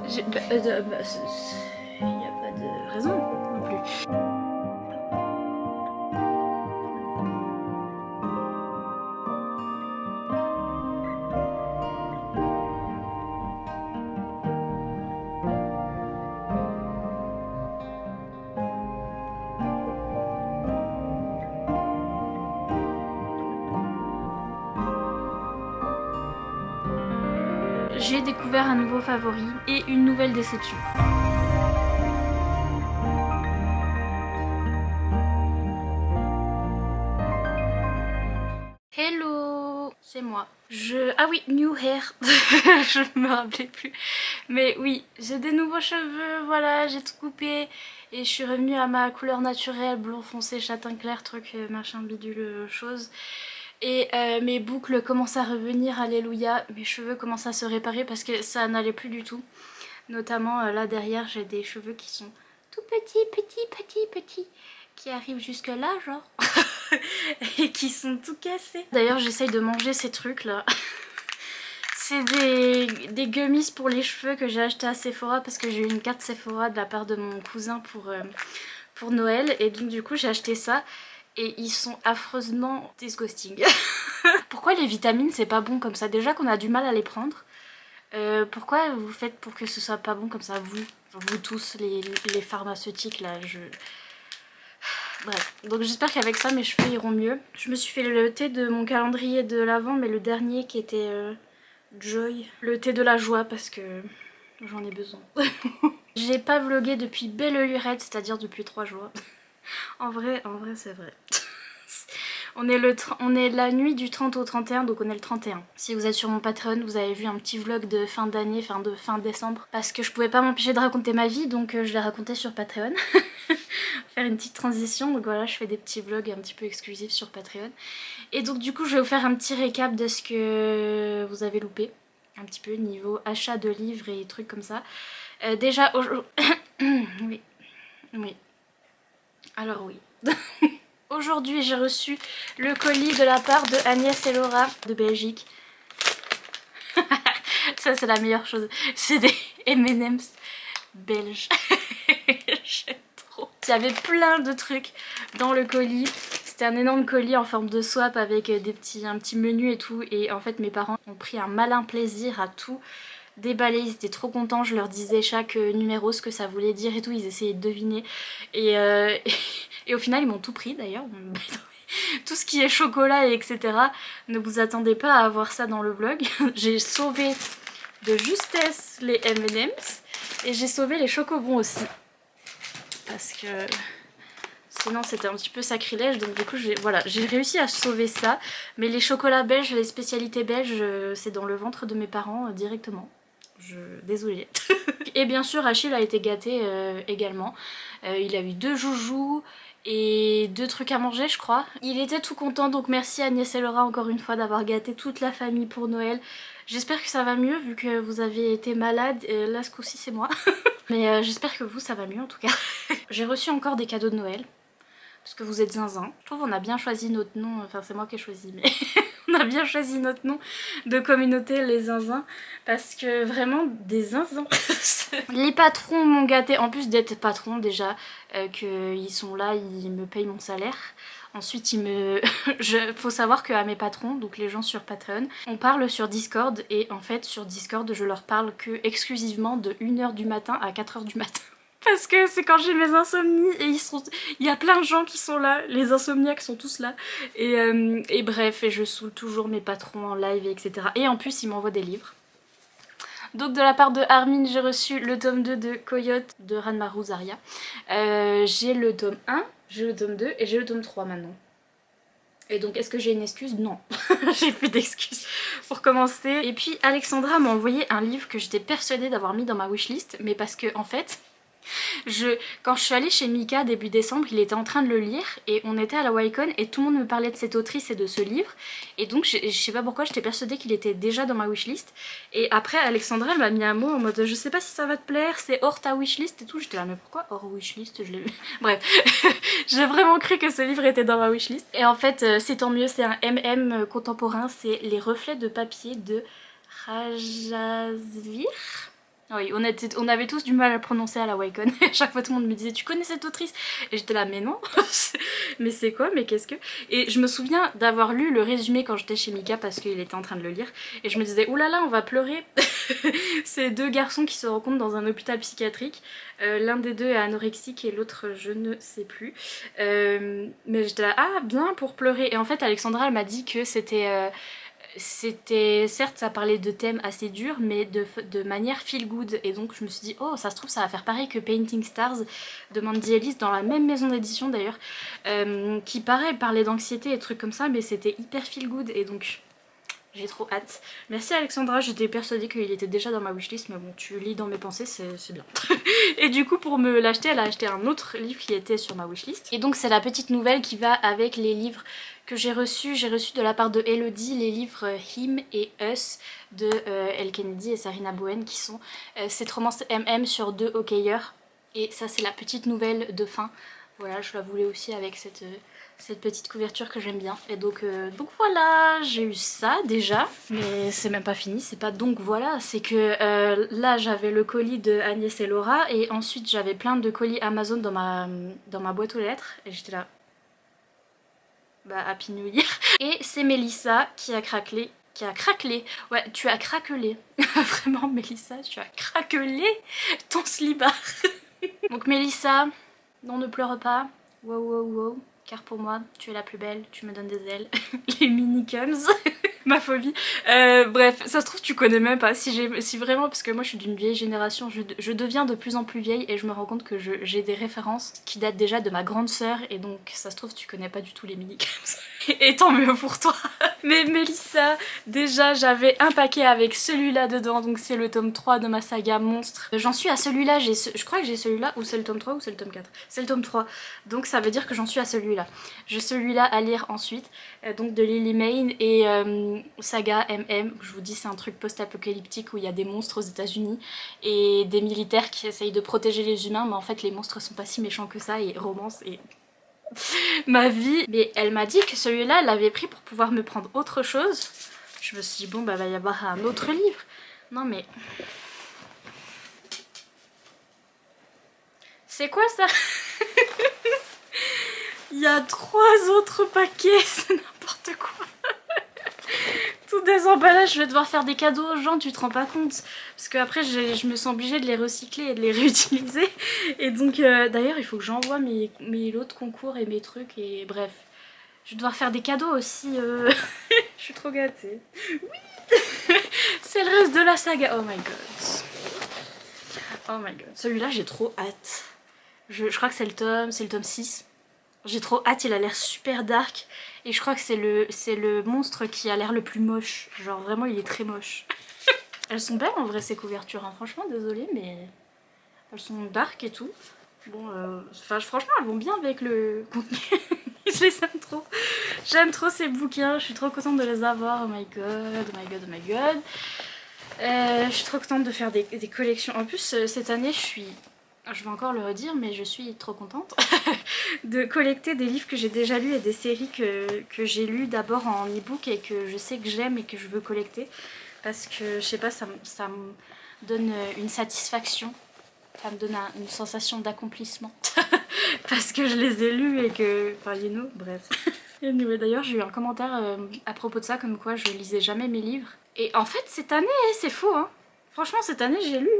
Il n'y a pas de raison non plus. J'ai découvert un nouveau favori et une nouvelle déception. Hello, c'est moi. Ah oui, new hair. Je me rappelais plus. Mais oui, j'ai des nouveaux cheveux, voilà, j'ai tout coupé. Et je suis revenue à ma couleur naturelle, blond foncé, châtain clair, truc machin bidule chose. Et mes boucles commencent à revenir, alléluia. Mes cheveux commencent à se réparer parce que ça n'allait plus du tout. Notamment là derrière, j'ai des cheveux qui sont tout petits, qui arrivent jusque là, genre. Et qui sont tout cassés. D'ailleurs, j'essaye de manger ces trucs là. C'est des gummies pour les cheveux que j'ai acheté à Sephora parce que j'ai eu une carte Sephora de la part de mon cousin pour Noël. Et donc du coup j'ai acheté ça et ils sont affreusement disgusting. Pourquoi les vitamines c'est pas bon comme ça? Déjà qu'on a du mal à les prendre. Pourquoi vous faites pour que ce soit pas bon comme ça, vous tous les pharmaceutiques là, Bref, donc j'espère qu'avec ça mes cheveux iront mieux. Je me suis fait le thé de mon calendrier de l'Avent, mais le dernier qui était Joy. Le thé de la joie parce que j'en ai besoin. J'ai pas vlogué depuis belle lurette, c'est-à-dire depuis 3 jours. En vrai c'est vrai. On est la nuit du 30 au 31, donc on est le 31. Si vous êtes sur mon Patreon, vous avez vu un petit vlog de fin d'année, de fin décembre. Parce que je pouvais pas m'empêcher de raconter ma vie, donc je l'ai raconté sur Patreon. Faire une petite transition, donc voilà, je fais des petits vlogs un petit peu exclusifs sur Patreon. Et donc du coup, je vais vous faire un petit récap de ce que vous avez loupé. Un petit peu niveau achat de livres et trucs comme ça. Déjà, aujourd'hui... oui, oui. Alors oui. Aujourd'hui, j'ai reçu le colis de la part de Agnès et Laura de Belgique. Ça, c'est la meilleure chose. C'est des M&M's belges. J'aime trop. Il y avait plein de trucs dans le colis. C'était un énorme colis en forme de swap avec un petit menu et tout. Et en fait, mes parents ont pris un malin plaisir à tout déballer. Ils étaient trop contents. Je leur disais chaque numéro ce que ça voulait dire et tout. Ils essayaient de deviner. Et au final, ils m'ont tout pris d'ailleurs. Tout ce qui est chocolat et etc. Ne vous attendez pas à avoir ça dans le vlog. J'ai sauvé de justesse les M&M's et j'ai sauvé les chocobons aussi. Parce que sinon c'était un petit peu sacrilège, donc du coup j'ai réussi à sauver ça. Mais les chocolats belges, les spécialités belges, c'est dans le ventre de mes parents directement. Désolée. Et bien sûr Achille a été gâté également. Il a eu 2 joujoux et 2 trucs à manger je crois. Il était tout content, donc merci Agnès et Laura encore une fois d'avoir gâté toute la famille pour Noël. J'espère que ça va mieux vu que vous avez été malade, et là ce coup-ci c'est moi. Mais j'espère que vous ça va mieux en tout cas. J'ai reçu encore des cadeaux de Noël. Parce que vous êtes zinzin. Je trouve qu'on a bien choisi notre nom, enfin c'est moi qui ai choisi mais on a bien choisi notre nom de communauté, les zinzins. Parce que vraiment des zinzins. Les patrons m'ont gâté, en plus d'être patrons déjà, qu'ils sont là, ils me payent mon salaire. Ensuite, faut savoir qu'à mes patrons, donc les gens sur Patreon, on parle sur Discord et en fait sur Discord je leur parle que exclusivement de 1h du matin à 4h du matin. Parce que c'est quand j'ai mes insomnies et il y a plein de gens qui sont là, les insomniaques sont tous là. Et bref, et je saoule toujours mes patrons en live, etc. Et en plus, ils m'envoient des livres. Donc de la part de Armin, j'ai reçu le tome 2 de Coyote de Ranmaru Zarya. J'ai le tome 1, j'ai le tome 2 et j'ai le tome 3 maintenant. Et donc est-ce que j'ai une excuse? Non, j'ai plus d'excuses pour commencer. Et puis Alexandra m'a envoyé un livre que j'étais persuadée d'avoir mis dans ma wishlist, mais parce que en fait... Quand je suis allée chez Mika début décembre, il était en train de le lire et on était à la Wicon et tout le monde me parlait de cette autrice et de ce livre et donc je sais pas pourquoi j'étais persuadée qu'il était déjà dans ma wishlist. Et après Alexandra elle m'a mis un mot en mode je sais pas si ça va te plaire, c'est hors ta wishlist et tout. J'étais là mais pourquoi hors wishlist? Je l'ai... Bref, j'ai vraiment cru que ce livre était dans ma wishlist. Et en fait c'est tant mieux, c'est un MM contemporain, c'est Les reflets de papier de Rajasvir. Oui, on avait tous du mal à le prononcer à la Wacom. À chaque fois tout le monde me disait tu connais cette autrice? Et j'étais là mais non. Mais c'est quoi? Mais qu'est-ce que... Et je me souviens d'avoir lu le résumé quand j'étais chez Mika parce qu'il était en train de le lire. Et je me disais oulala on va pleurer. C'est deux garçons qui se rencontrent dans un hôpital psychiatrique. L'un des deux est anorexique et l'autre je ne sais plus. Mais j'étais là ah bien pour pleurer. Et en fait Alexandra elle m'a dit que c'était certes ça parlait de thèmes assez durs mais de manière feel good et donc je me suis dit oh ça se trouve ça va faire pareil que Painting Stars de Mandy Ellis dans la même maison d'édition d'ailleurs qui pareil parlait d'anxiété et trucs comme ça mais c'était hyper feel good et donc j'ai trop hâte. Merci Alexandra, j'étais persuadée qu'il était déjà dans ma wishlist mais bon tu lis dans mes pensées c'est bien. Et du coup pour me l'acheter elle a acheté un autre livre qui était sur ma wishlist et donc c'est la petite nouvelle qui va avec les livres que j'ai reçu de la part de Elodie les livres Him et Us de Elle Kennedy et Sarina Bowen qui sont cette romance MM sur deux hockeyeurs et ça c'est la petite nouvelle de fin. Voilà je la voulais aussi avec cette petite couverture que j'aime bien et donc voilà j'ai eu ça déjà mais c'est même pas fini c'est pas donc voilà c'est que là j'avais le colis de Agnès et Laura et ensuite j'avais plein de colis Amazon dans ma boîte aux lettres et j'étais là bah Happy New Year. Et c'est Mélissa qui a craquelé. Ouais, tu as craquelé. Vraiment, Mélissa, tu as craquelé ton slibard. Donc Mélissa, non ne pleure pas. Wow, wow, wow. Car pour moi, tu es la plus belle, tu me donnes des ailes. Les minicums. Ma phobie. Bref, ça se trouve tu connais même pas. Si vraiment, parce que moi je suis d'une vieille génération, je deviens de plus en plus vieille et je me rends compte que j'ai des références qui datent déjà de ma grande sœur et donc ça se trouve tu connais pas du tout les minicums. Et tant mieux pour toi. Mais Mélissa, déjà j'avais un paquet avec celui-là dedans, donc c'est le tome 3 de ma saga Monstre. J'en suis à celui-là, je crois que j'ai celui-là, ou c'est le tome 3 ou c'est le tome 4. C'est le tome 3, donc ça veut dire que j'en suis à celui-là. J'ai celui-là à lire ensuite, donc de Lily Mayne et saga MM, je vous dis c'est un truc post-apocalyptique où il y a des monstres aux États-Unis et des militaires qui essayent de protéger les humains, mais en fait les monstres sont pas si méchants que ça et romance et ma vie. Mais elle m'a dit que celui-là elle l'avait pris pour pouvoir me prendre autre chose. Je me suis dit bon bah va y avoir un autre livre. Non mais c'est quoi ça? Il y a 3 autres paquets, c'est n'importe quoi. Tout désemballage, je vais devoir faire des cadeaux aux gens, tu te rends pas compte? Parce que après je me sens obligée de les recycler et de les réutiliser. Et donc d'ailleurs il faut que j'envoie mes lots de concours et mes trucs et bref. Je vais devoir faire des cadeaux aussi. Je suis trop gâtée. Oui. C'est le reste de la saga. Oh my god. Oh my god. Celui-là j'ai trop hâte. Je crois que c'est le tome 6. J'ai trop hâte, il a l'air super dark. Et je crois que c'est le monstre qui a l'air le plus moche. Genre vraiment il est très moche. Elles sont belles en vrai ces couvertures, hein. Franchement désolée mais elles sont dark et tout. Bon, franchement elles vont bien avec le contenu. Je les aime trop. J'aime trop ces bouquins, je suis trop contente de les avoir. Oh my god, oh my god, oh my god. Je suis trop contente de faire des collections. En plus cette année je vais encore le redire mais je suis trop contente de collecter des livres que j'ai déjà lus et des séries que j'ai lues d'abord en e-book et que je sais que j'aime et que je veux collecter parce que je sais pas ça me donne une satisfaction, ça me donne une sensation d'accomplissement parce que je les ai lus et que enfin you know, bref. Anyway, d'ailleurs j'ai eu un commentaire à propos de ça comme quoi je lisais jamais mes livres et en fait cette année c'est faux hein. Franchement cette année j'ai lu.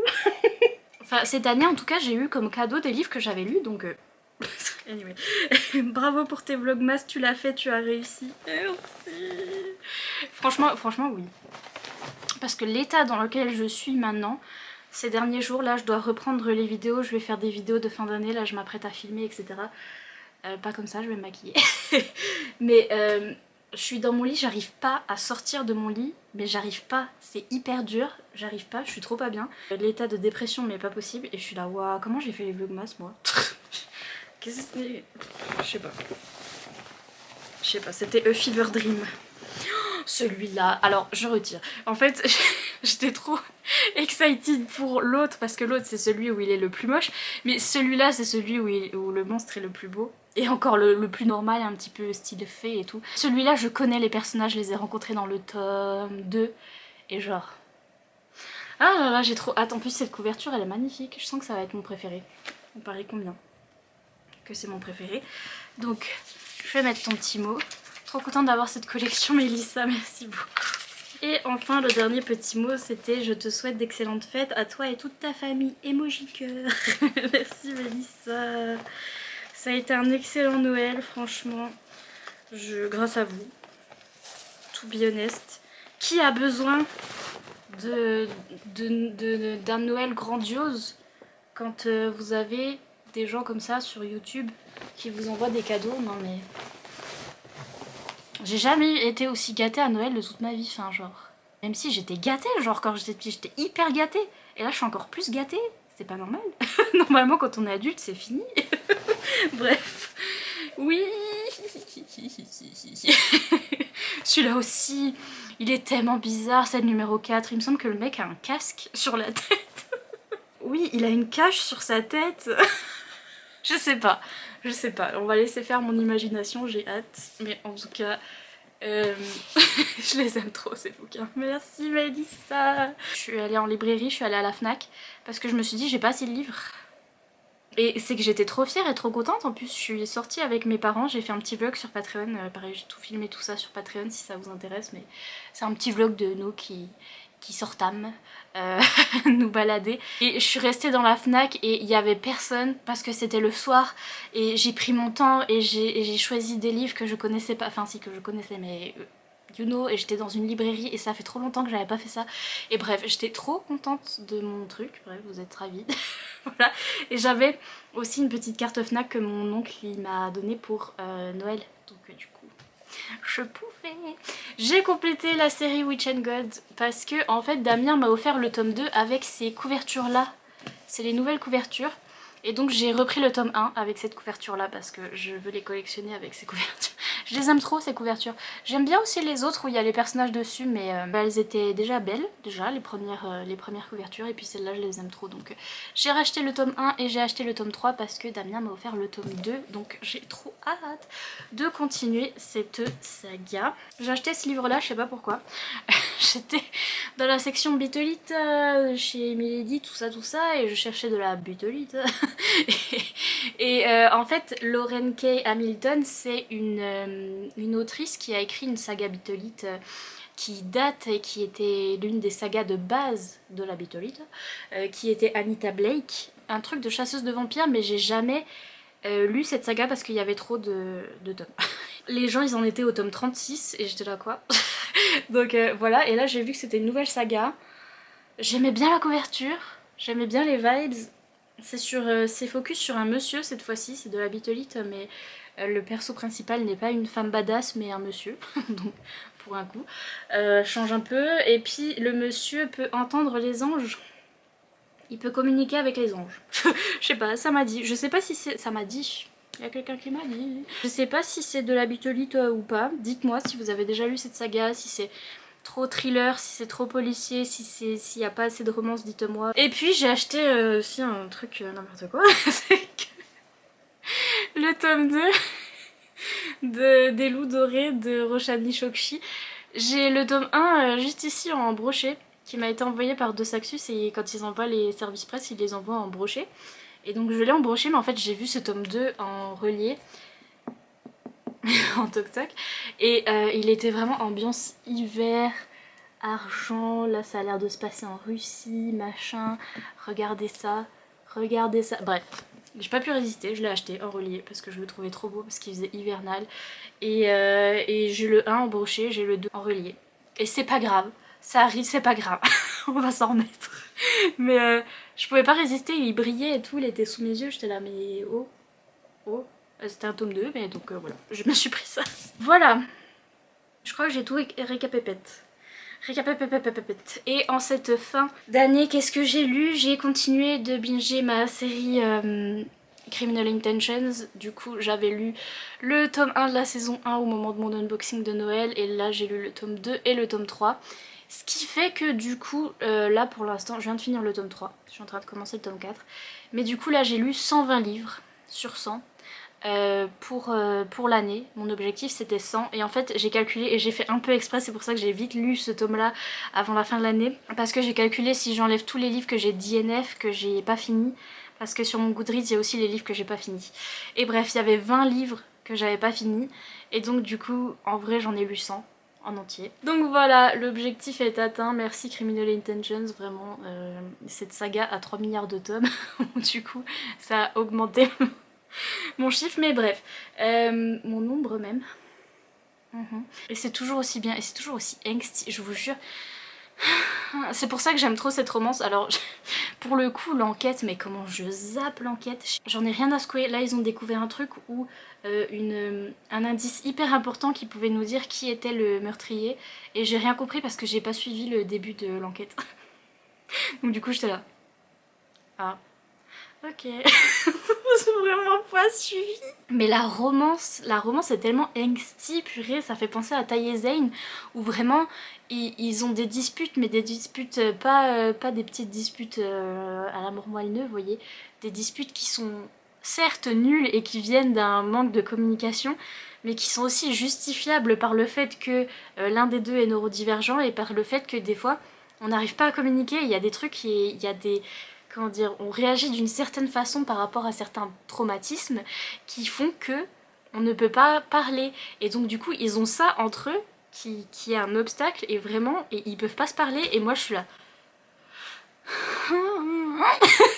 Enfin, cette année, en tout cas, j'ai eu comme cadeau des livres que j'avais lus, donc... Anyway. Bravo pour tes vlogmas, tu l'as fait, tu as réussi. Merci. Franchement, oui. Parce que l'état dans lequel je suis maintenant, ces derniers jours, là, je dois reprendre les vidéos, je vais faire des vidéos de fin d'année, là, je m'apprête à filmer, etc. Pas comme ça, je vais me maquiller. Mais... je suis dans mon lit, j'arrive pas à sortir de mon lit, mais j'arrive pas, c'est hyper dur, j'arrive pas, je suis trop pas bien. L'état de dépression mais pas possible et je suis là, waouh, comment j'ai fait les vlogmas moi? Qu'est-ce que c'était? Je sais pas, c'était A Fever Dream. Celui-là, alors je retire. En fait, j'étais trop excited pour l'autre parce que l'autre c'est celui où il est le plus moche, mais celui-là c'est celui où le monstre est le plus beau. Et encore le plus normal, un petit peu style fée et tout. Celui-là, je connais les personnages, je les ai rencontrés dans le tome 2. Et genre... Ah là là, j'ai trop hâte. En plus, cette couverture, elle est magnifique. Je sens que ça va être mon préféré. On parie combien que c'est mon préféré. Donc, je vais mettre ton petit mot. Trop contente d'avoir cette collection, Mélissa. Merci beaucoup. Et enfin, le dernier petit mot, c'était je te souhaite d'excellentes fêtes à toi et toute ta famille. Emoji cœur. Merci, Mélissa. Ça a été un excellent Noël, franchement. Grâce à vous. To be honest. Qui a besoin d'un Noël grandiose quand vous avez des gens comme ça sur YouTube qui vous envoient des cadeaux? Non mais... J'ai jamais été aussi gâtée à Noël de toute ma vie, enfin genre... Même si j'étais gâtée, genre quand j'étais petite, j'étais hyper gâtée. Et là je suis encore plus gâtée, c'est pas normal. Normalement quand on est adulte c'est fini. Bref. Oui. Celui-là aussi, il est tellement bizarre, c'est le numéro 4. Il me semble que le mec a un casque sur la tête. Oui, il a une cache sur sa tête. Je sais pas, on va laisser faire mon imagination, j'ai hâte. Mais en tout cas, je les aime trop ces bouquins. Merci Mélissa. Je suis allée en librairie, je suis allée à la Fnac parce que je me suis dit j'ai pas assez de livres. Et c'est que j'étais trop fière et trop contente. En plus, je suis sortie avec mes parents, j'ai fait un petit vlog sur Patreon. Pareil, j'ai tout filmé tout ça sur Patreon si ça vous intéresse. Mais c'est un petit vlog de nous qui sortâmes nous balader. Et je suis restée dans la Fnac et il y avait personne parce que c'était le soir. Et j'ai pris mon temps et j'ai choisi des livres que je connaissais pas. Enfin si, que je connaissais mais... you know, et j'étais dans une librairie et ça fait trop longtemps que j'avais pas fait ça. Et bref, j'étais trop contente de mon truc. Bref, vous êtes ravis. Voilà. Et j'avais aussi une petite carte Fnac que mon oncle il m'a donnée pour Noël. Donc du coup, je pouvais. J'ai complété la série Witch and God parce que en fait Damien m'a offert le tome 2 avec ces couvertures là. C'est les nouvelles couvertures. Et donc j'ai repris le tome 1 avec cette couverture là parce que je veux les collectionner avec ces couvertures. Je les aime trop ces couvertures. J'aime bien aussi les autres où il y a les personnages dessus mais elles étaient déjà belles, déjà les premières couvertures et puis celles-là je les aime trop. Donc j'ai racheté le tome 1 et j'ai acheté le tome 3 parce que Damien m'a offert le tome 2. Donc j'ai trop hâte de continuer cette saga. J'ai acheté ce livre là, je sais pas pourquoi. J'étais dans la section Bitolite chez Milady, tout ça et je cherchais de la Bitolite. Et en fait Lauren Kay Hamilton c'est une autrice qui a écrit une saga Bitolite qui date et qui était l'une des sagas de base de la Bitolite, qui était Anita Blake, un truc de chasseuse de vampires, mais j'ai jamais lu cette saga parce qu'il y avait trop de tomes. Les gens ils en étaient au tome 36 et j'étais là quoi. Donc voilà, et là j'ai vu que c'était une nouvelle saga. J'aimais bien la couverture, j'aimais bien les vibes. C'est focus sur un monsieur cette fois-ci, c'est de la Bitolite, mais le perso principal n'est pas une femme badass mais un monsieur, donc pour un coup. Change un peu, et puis le monsieur peut entendre les anges. Il peut communiquer avec les anges. Je sais pas, ça m'a dit. Je sais pas si c'est... Ça m'a dit. Il y a quelqu'un qui m'a dit. Je sais pas si c'est de la Bitolite ou pas. Dites-moi si vous avez déjà lu cette saga, si c'est trop thriller, si c'est trop policier, s'il n'y a pas assez de romance, dites-moi. Et puis j'ai acheté aussi un truc n'importe quoi. C'est que le tome 2 des loups dorés de Roshani Chokshi. J'ai le tome 1 juste ici en brochet qui m'a été envoyé par De Saxus et quand ils envoient les services presse ils les envoient en brochet. Et donc je l'ai en brochet mais en fait j'ai vu ce tome 2 en relié en toc toc et il était vraiment ambiance hiver, argent, là ça a l'air de se passer en Russie, machin, regardez ça, bref. J'ai pas pu résister, je l'ai acheté en relié parce que je le trouvais trop beau parce qu'il faisait hivernal. Et j'ai le 1 en brochet, j'ai le 2 en relié. Et c'est pas grave, ça arrive, c'est pas grave, on va s'en remettre. Mais je pouvais pas résister, il brillait et tout, il était sous mes yeux, j'étais là mais oh. C'était un tome 2, mais donc voilà, je me suis pris ça. Voilà, je crois que j'ai tout récapépète. Et en cette fin d'année, qu'est-ce que j'ai lu? J'ai continué de binger ma série Criminal Intentions. Du coup, j'avais lu le tome 1 de la saison 1 au moment de mon unboxing de Noël. Et là, j'ai lu le tome 2 et le tome 3. Ce qui fait que du coup, là pour l'instant, je viens de finir le tome 3. Je suis en train de commencer le tome 4. Mais du coup, là, j'ai lu 120 livres sur 100. pour l'année. Mon objectif c'était 100 et en fait j'ai calculé et j'ai fait un peu exprès, c'est pour ça que j'ai vite lu ce tome là avant la fin de l'année, parce que j'ai calculé si j'enlève tous les livres que j'ai d'INF que j'ai pas fini, parce que sur mon Goodreads il y a aussi les livres que j'ai pas fini. Et bref, il y avait 20 livres que j'avais pas fini et donc du coup en vrai j'en ai lu 100 en entier. Donc voilà, l'objectif est atteint, merci Criminal Intentions, vraiment cette saga a 3 milliards de tomes, du coup ça a augmenté mon chiffre, mais bref, mon nombre même. Et c'est toujours aussi bien, et c'est toujours aussi angsty, je vous jure. C'est pour ça que j'aime trop cette romance. Alors pour le coup l'enquête, mais comment je zappe l'enquête, j'en ai rien à secouer. Là ils ont découvert un truc où un indice hyper important qui pouvait nous dire qui était le meurtrier, et j'ai rien compris parce que j'ai pas suivi le début de l'enquête. Donc du coup j'étais là. Ah. Ok. J'ai vraiment pas suivi. Mais la romance est tellement angsty, purée, ça fait penser à Taï et Zane, où vraiment ils ont des disputes, mais des disputes pas des petites disputes à la mort moelle-neuve, vous voyez, des disputes qui sont certes nulles et qui viennent d'un manque de communication, mais qui sont aussi justifiables par le fait que l'un des deux est neurodivergent et par le fait que des fois on n'arrive pas à communiquer, il y a des trucs, il y a des... Comment dire, on réagit d'une certaine façon par rapport à certains traumatismes qui font que on ne peut pas parler. Et donc du coup, ils ont ça entre eux qui est un obstacle et vraiment, et ils peuvent pas se parler et moi je suis là.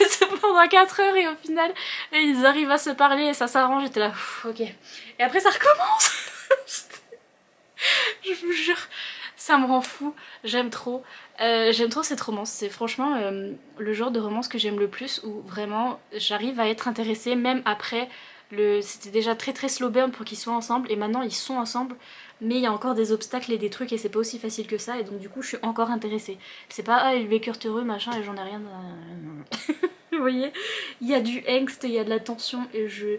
C'est pendant 4 heures et au final, ils arrivent à se parler et ça s'arrange, j'étais là, ok. Et après ça recommence. Je vous jure, ça me rend fou, j'aime trop cette romance, c'est franchement le genre de romance que j'aime le plus, où vraiment j'arrive à être intéressée même après c'était déjà très slow burn pour qu'ils soient ensemble et maintenant ils sont ensemble, mais il y a encore des obstacles et des trucs et c'est pas aussi facile que ça, et donc du coup je suis encore intéressée. C'est pas ah ils vécurent heureux machin et j'en ai rien à... Vous voyez, il y a du angst, il y a de la tension et je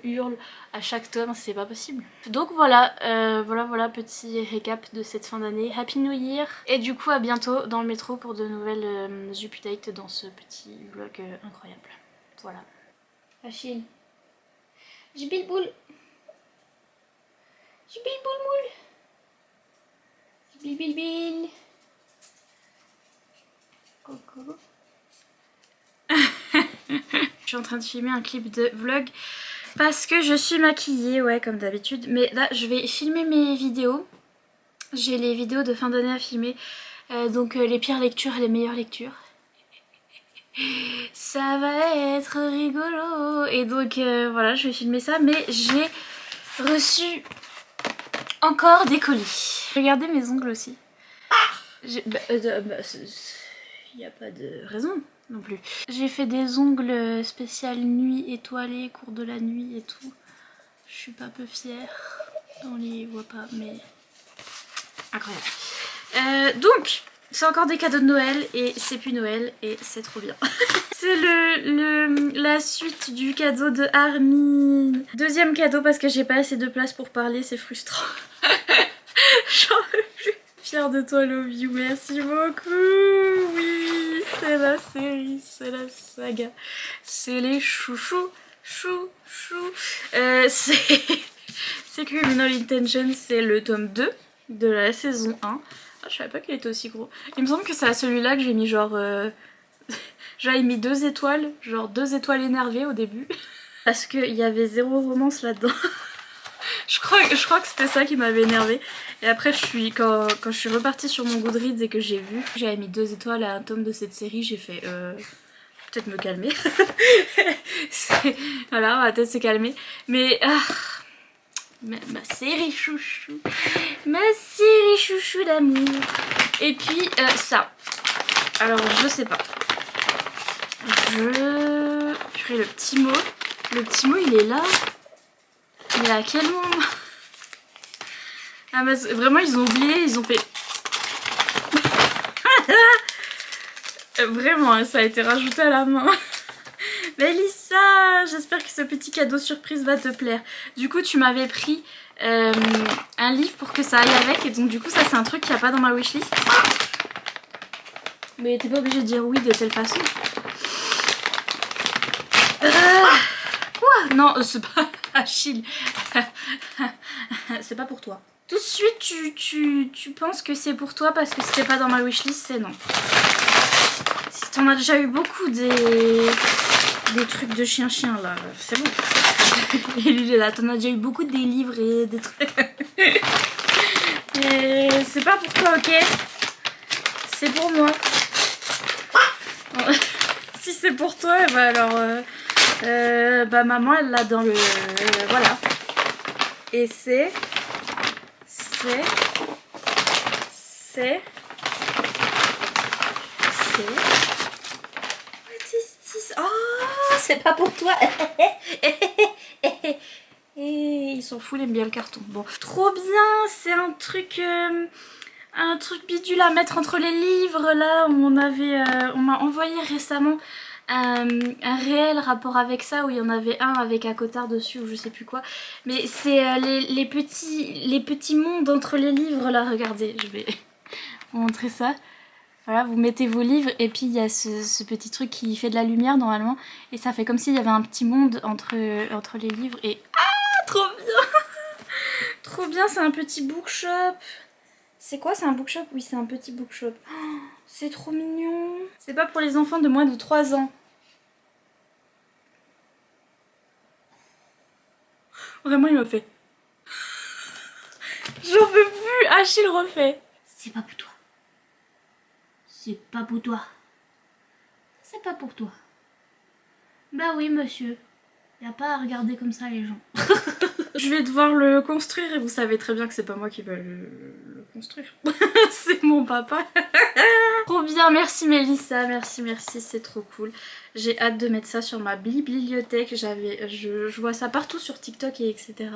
hurle à chaque tome, c'est pas possible. Donc voilà, voilà, petit récap de cette fin d'année. Happy New Year. Et du coup à bientôt dans le métro pour de nouvelles updates dans ce petit vlog incroyable. Voilà. Achille. Jibilboul. Jibilboulmoul. Jibilbilbil. Coucou. Je suis en train de filmer un clip de vlog parce que je suis maquillée, ouais, comme d'habitude. Mais là, je vais filmer mes vidéos. J'ai les vidéos de fin d'année à filmer. Donc les pires lectures et les meilleures lectures. Ça va être rigolo. Et donc voilà, je vais filmer ça. Mais j'ai reçu encore des colis. Regardez mes ongles aussi. Il n'y a pas de raison non plus. J'ai fait des ongles spécial nuit étoilés, cours de la nuit et tout. Je suis pas peu fière. On les voit pas, mais incroyable. Donc, c'est encore des cadeaux de Noël et c'est plus Noël et c'est trop bien. C'est la suite du cadeau de Armin. Deuxième cadeau parce que j'ai pas assez de place pour parler, c'est frustrant. J'en veux plus. Fière de toi, Love You, merci beaucoup. Oui, c'est la série, c'est la saga, c'est les chouchous, c'est Criminal Intentions, c'est le tome 2 de la saison 1. Ah, je savais pas qu'il était aussi gros. Il me semble que c'est à celui-là que j'ai mis genre... j'avais mis 2 étoiles, genre 2 étoiles énervées au début. Parce qu'il y avait 0 romance là-dedans. Je crois que c'était ça qui m'avait énervée. Et après quand je suis repartie sur mon Goodreads et que j'ai vu, j'avais mis 2 étoiles à un tome de cette série, j'ai fait peut-être me calmer. Voilà, on va peut-être se calmer. Mais ma série chouchou. Ma série chouchou d'amour. Et puis ça. Alors je sais pas. Purée, le petit mot. Le petit mot il est là. Mais à quel moment? Ah bah vraiment ils ont oublié, ils ont fait... Vraiment hein, ça a été rajouté à la main. Mélissa, j'espère que ce petit cadeau surprise va te plaire. Du coup tu m'avais pris un livre pour que ça aille avec, et donc du coup ça c'est un truc qu'il n'y a pas dans ma wishlist. Mais t'es pas obligé de dire oui de telle façon. Quoi? Non, c'est pas... Achille, c'est pas pour toi. Tout de suite, tu penses que c'est pour toi parce que c'était pas dans ma wishlist, c'est non. Si t'en as déjà eu beaucoup des trucs de chien là, c'est bon. Et lui là, t'en as déjà eu beaucoup des livres et des trucs. Et c'est pas pour toi, ok? C'est pour moi. Si c'est pour toi, bah alors... bah maman elle l'a dans le... voilà. Et c'est... Oh, c'est pas pour toi. Et il s'en fout, il aime bien le carton. Bon, trop bien, c'est un truc bidule à mettre entre les livres. Là, on m'a envoyé récemment un réel rapport avec ça, où il y en avait un avec un cotard dessus ou je sais plus quoi. Mais c'est les petits mondes entre les livres là, regardez, je vais vous montrer ça. Voilà, vous mettez vos livres et puis il y a ce petit truc qui fait de la lumière normalement. Et ça fait comme s'il y avait un petit monde entre les livres et... Ah, trop bien. Trop bien, c'est un petit bookshop. C'est quoi, c'est un bookshop? Oui, c'est un petit bookshop. Oh, c'est trop mignon. C'est pas pour les enfants de moins de 3 ans. Vraiment, il m'a fait... J'en peux plus. Achille refait. C'est pas pour toi. C'est pas pour toi. C'est pas pour toi. Bah oui, monsieur. Y a pas à regarder comme ça les gens. Je vais devoir le construire et vous savez très bien que c'est pas moi qui vais le construire. C'est mon papa. Trop bien, merci Mélissa, merci, c'est trop cool. J'ai hâte de mettre ça sur ma bibliothèque. Je vois ça partout sur TikTok et etc.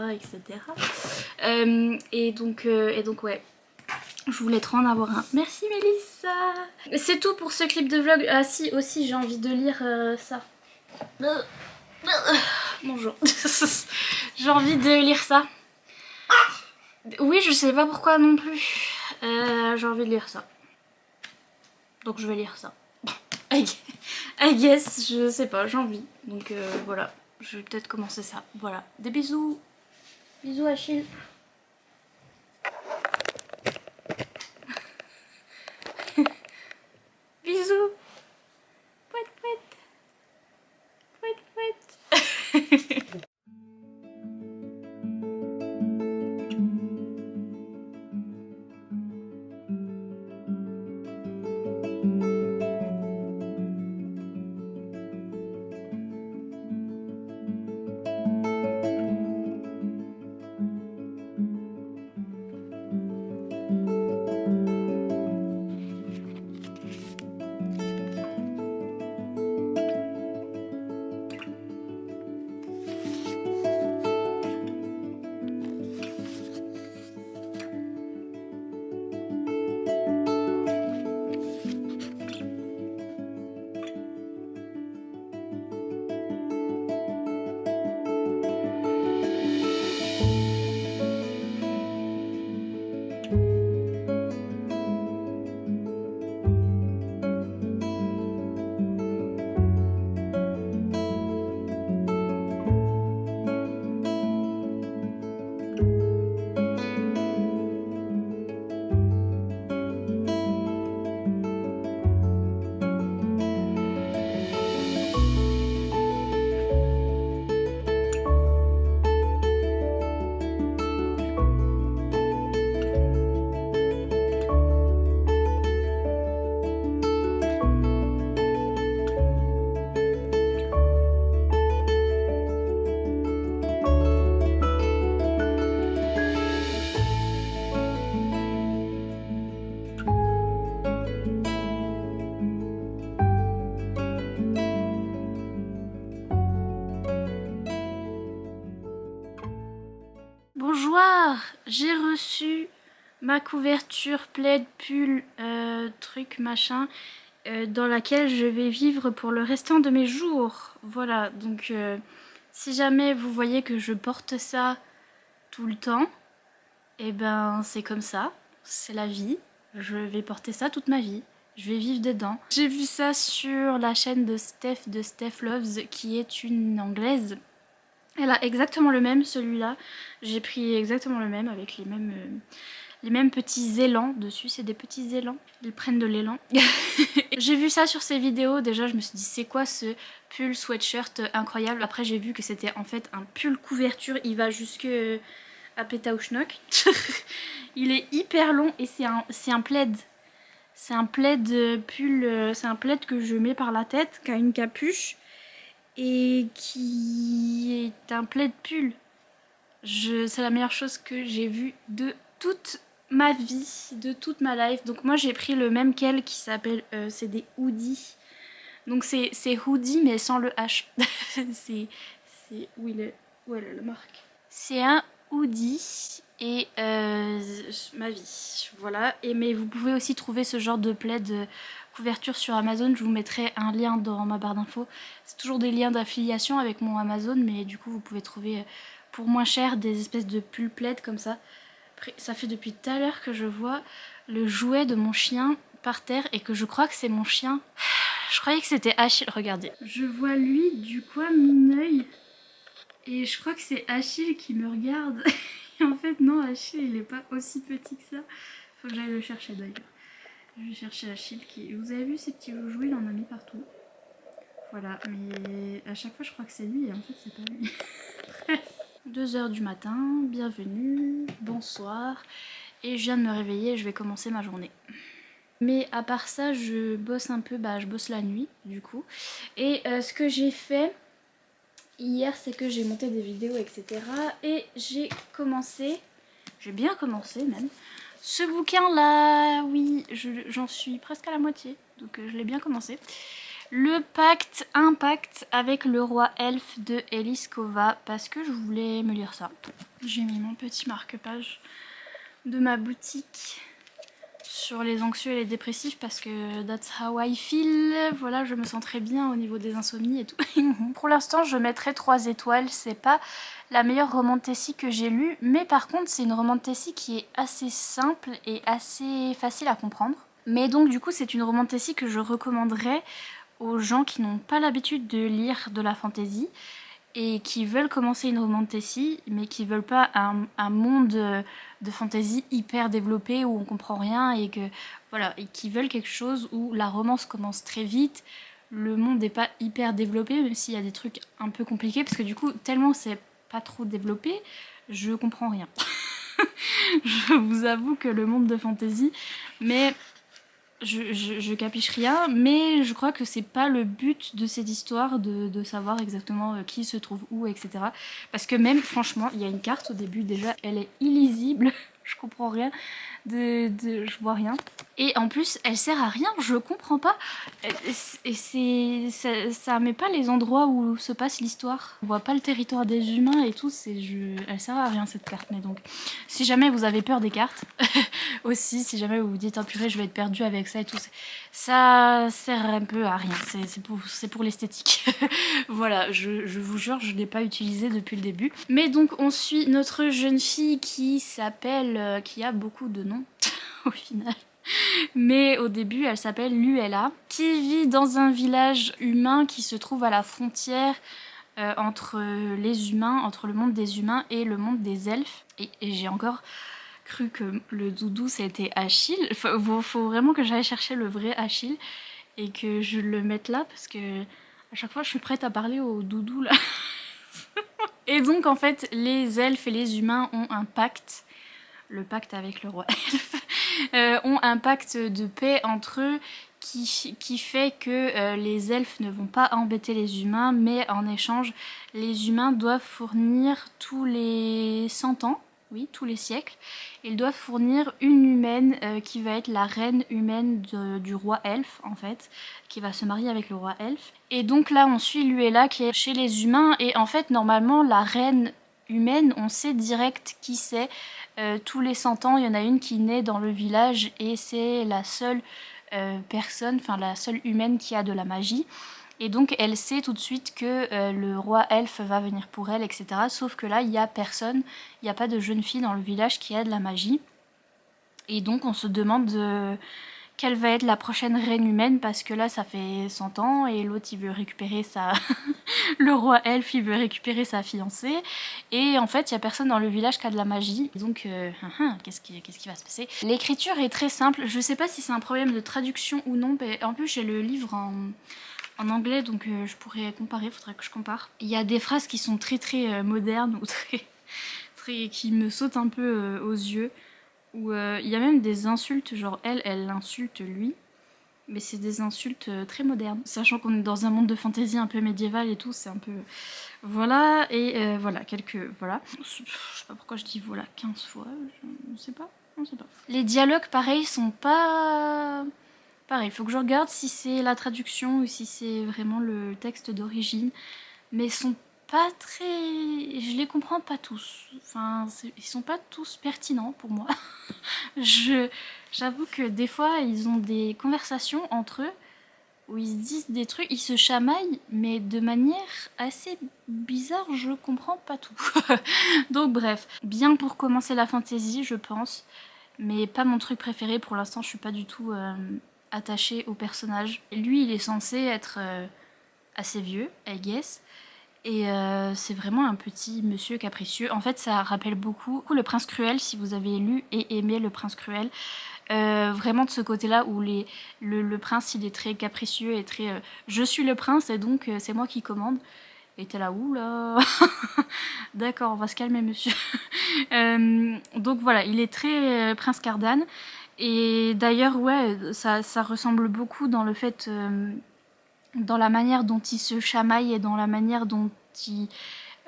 Et donc ouais. Je voulais trop en avoir un. Merci Mélissa. C'est tout pour ce clip de vlog. Ah si, aussi j'ai envie de lire ça. Bonjour. J'ai envie de lire ça. Oui, je sais pas pourquoi non plus. J'ai envie de lire ça. Donc je vais lire ça. I guess, je sais pas, j'ai envie. Donc voilà, je vais peut-être commencer ça. Voilà, des bisous. Bisous Achille. Bisous. Pouet, pouet. Pouet, pouet. Bonjour, j'ai reçu ma couverture plaid pull truc machin dans laquelle je vais vivre pour le restant de mes jours. Voilà, donc si jamais vous voyez que je porte ça tout le temps, et ben c'est comme ça, c'est la vie. Je vais porter ça toute ma vie. Je vais vivre dedans. J'ai vu ça sur la chaîne de Steph Loves, qui est une anglaise. Elle a exactement le même, celui-là. J'ai pris exactement le même avec les mêmes petits élans dessus. C'est des petits élans. Ils prennent de l'élan. J'ai vu ça sur ses vidéos. Déjà, je me suis dit, c'est quoi ce pull sweatshirt incroyable. Après, j'ai vu que c'était en fait un pull couverture. Il va jusque à Pétaouchnok. Il est hyper long et c'est un plaid. C'est un plaid pull. C'est un plaid que je mets par la tête, qui a une capuche. Et qui est un plaid pull. C'est la meilleure chose que j'ai vue de toute ma vie, de toute ma life. Donc moi j'ai pris le même qu'elle qui s'appelle, c'est des hoodies. Donc c'est hoodie mais sans le H. c'est où il est, où elle est la marque. C'est un hoodie et ma vie, voilà. Et mais vous pouvez aussi trouver ce genre de plaid couverture sur Amazon. Je vous mettrai un lien dans ma barre d'infos. C'est toujours des liens d'affiliation avec mon Amazon, mais du coup vous pouvez trouver pour moins cher des espèces de pull plaid comme ça. Après, ça fait depuis tout à l'heure que je vois le jouet de mon chien par terre et que je crois que c'est mon chien. Je croyais que c'était Achille, regardez. Je vois lui du coin de mon œil et je crois que c'est Achille qui me regarde. Et en fait non, Achille il est pas aussi petit que ça. Faut que j'aille le chercher d'ailleurs. Je vais chercher Achille qui... Vous avez vu ces petits jouets, il en a mis partout. Voilà, mais à chaque fois je crois que c'est lui et en fait c'est pas lui. Bref. 2 h du matin, bienvenue, bonsoir. Et je viens de me réveiller, je vais commencer ma journée. Mais à part ça, je bosse un peu, je bosse la nuit du coup. Et ce que j'ai fait hier, c'est que j'ai monté des vidéos, etc. Et j'ai bien commencé même, ce bouquin là, oui, j'en suis presque à la moitié, donc je l'ai bien commencé. Le pacte, un pacte avec le roi elfe de Elis Kova, parce que je voulais me lire ça. J'ai mis mon petit marque-page de ma boutique sur les anxieux et les dépressifs parce que that's how I feel. Voilà, je me sens très bien au niveau des insomnies et tout. Pour l'instant, je mettrai 3 étoiles. C'est pas la meilleure romantasy que j'ai lue, mais par contre, c'est une romantasy qui est assez simple et assez facile à comprendre. Mais donc, du coup, c'est une romantasy que je recommanderais aux gens qui n'ont pas l'habitude de lire de la fantasy et qui veulent commencer une romantasy mais qui veulent pas un monde de fantasy hyper développé où on comprend rien et que voilà, et qui veulent quelque chose où la romance commence très vite, le monde n'est pas hyper développé même s'il y a des trucs un peu compliqués parce que du coup tellement c'est pas trop développé, je comprends rien. Je vous avoue que le monde de fantasy, mais je capiche rien, mais je crois que c'est pas le but de cette histoire de savoir exactement qui se trouve où, etc. Parce que même, franchement, il y a une carte au début, déjà, elle est illisible, je comprends rien, je vois rien. Et en plus, elle sert à rien, je comprends pas. Et ça met pas les endroits où se passe l'histoire. On voit pas le territoire des humains et tout, elle sert à rien cette carte. Mais donc, si jamais vous avez peur des cartes, aussi, si jamais vous vous dites, oh purée, je vais être perdue avec ça et tout, ça sert un peu à rien, c'est pour l'esthétique. Voilà, je vous jure, je ne l'ai pas utilisé depuis le début. Mais donc, on suit notre jeune fille qui s'appelle, qui a beaucoup de noms, au final. Mais au début, elle s'appelle Luella, qui vit dans un village humain qui se trouve à la frontière entre les humains, entre le monde des humains et le monde des elfes. Et j'ai encore cru que le doudou c'était Achille. Faut vraiment que j'aille chercher le vrai Achille et que je le mette là parce que à chaque fois je suis prête à parler au doudou là. Et donc en fait les elfes et les humains ont un pacte, le pacte avec le roi elfe, ont un pacte de paix entre eux qui fait que les elfes ne vont pas embêter les humains, mais en échange les humains doivent fournir tous les 100 ans, oui, tous les siècles, ils doivent fournir une humaine qui va être la reine humaine du roi elfe en fait, qui va se marier avec le roi elfe. Et donc là on suit Luella qui est chez les humains et en fait normalement la reine humaine on sait direct qui c'est. Tous les 100 ans il y en a une qui naît dans le village et c'est la seule personne, enfin la seule humaine qui a de la magie. Et donc elle sait tout de suite que le roi elfe va venir pour elle, etc. Sauf que là, il n'y a personne, il n'y a pas de jeune fille dans le village qui a de la magie. Et donc on se demande quelle va être la prochaine reine humaine, parce que là ça fait 100 ans et l'autre il veut récupérer sa... le roi elfe il veut récupérer sa fiancée et en fait il y a personne dans le village qui a de la magie, donc qu'est-ce qui va se passer? L'écriture est très simple, je sais pas si c'est un problème de traduction ou non, mais en plus j'ai le livre en anglais donc je pourrais comparer, faudrait que je compare. Il y a des phrases qui sont très modernes ou qui me sautent un peu aux yeux, où il y a même des insultes, genre elle insulte lui, mais c'est des insultes très modernes. Sachant qu'on est dans un monde de fantasy un peu médiéval et tout, c'est un peu... Voilà, et voilà, Voilà. Je sais pas pourquoi je dis voilà 15 fois, je sais pas. Les dialogues, pareil, sont pas... Pareil, il faut que je regarde si c'est la traduction ou si c'est vraiment le texte d'origine, mais sont pas très... Je les comprends pas tous. Enfin, ils sont pas tous pertinents pour moi. J'avoue que des fois, ils ont des conversations entre eux où ils se disent des trucs, ils se chamaillent, mais de manière assez bizarre, je comprends pas tout. Donc bref, bien pour commencer la fantasy, je pense, mais pas mon truc préféré pour l'instant, je suis pas du tout attachée au personnage. Lui, il est censé être assez vieux, I guess. Et c'est vraiment un petit monsieur capricieux. En fait, ça rappelle beaucoup le Prince Cruel, si vous avez lu et aimé le Prince Cruel. Vraiment de ce côté-là où le prince, il est très capricieux et très... je suis le prince et donc c'est moi qui commande. Et t'es là, oula. D'accord, on va se calmer, monsieur. Donc voilà, il est très Prince Cardan. Et d'ailleurs, ouais, ça ressemble beaucoup dans le fait... dans la manière dont il se chamaille et dans la manière dont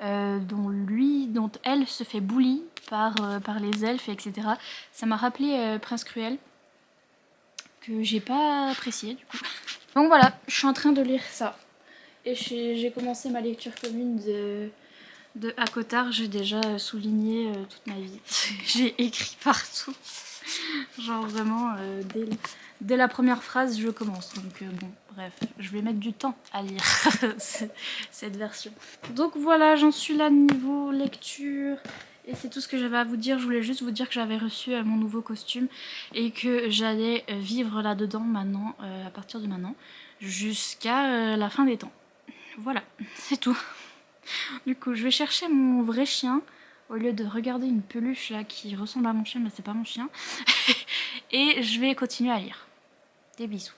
dont elle se fait bully par les elfes, etc. Ça m'a rappelé Prince Cruel, que j'ai pas apprécié du coup. Donc voilà, je suis en train de lire ça. Et j'ai commencé ma lecture commune de ACOTAR, j'ai déjà souligné toute ma vie. J'ai écrit partout. Genre vraiment, dès la première phrase, je commence. Donc bon, bref, je vais mettre du temps à lire cette version. Donc voilà, j'en suis là niveau lecture. Et c'est tout ce que j'avais à vous dire. Je voulais juste vous dire que j'avais reçu mon nouveau costume et que j'allais vivre là-dedans maintenant, à partir de maintenant, jusqu'à la fin des temps. Voilà, c'est tout. Du coup, je vais chercher mon vrai chien au lieu de regarder une peluche là qui ressemble à mon chien, mais c'est pas mon chien. Et je vais continuer à lire. Des bisous.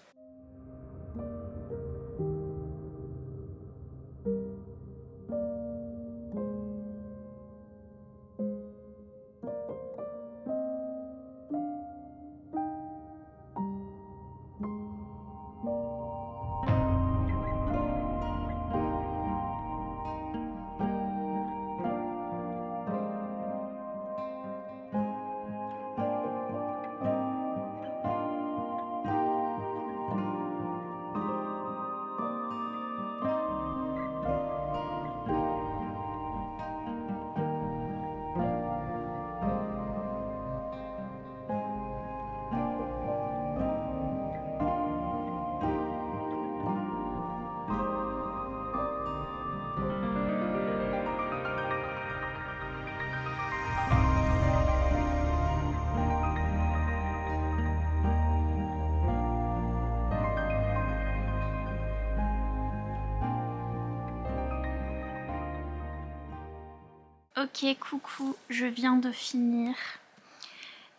Ok, coucou, je viens de finir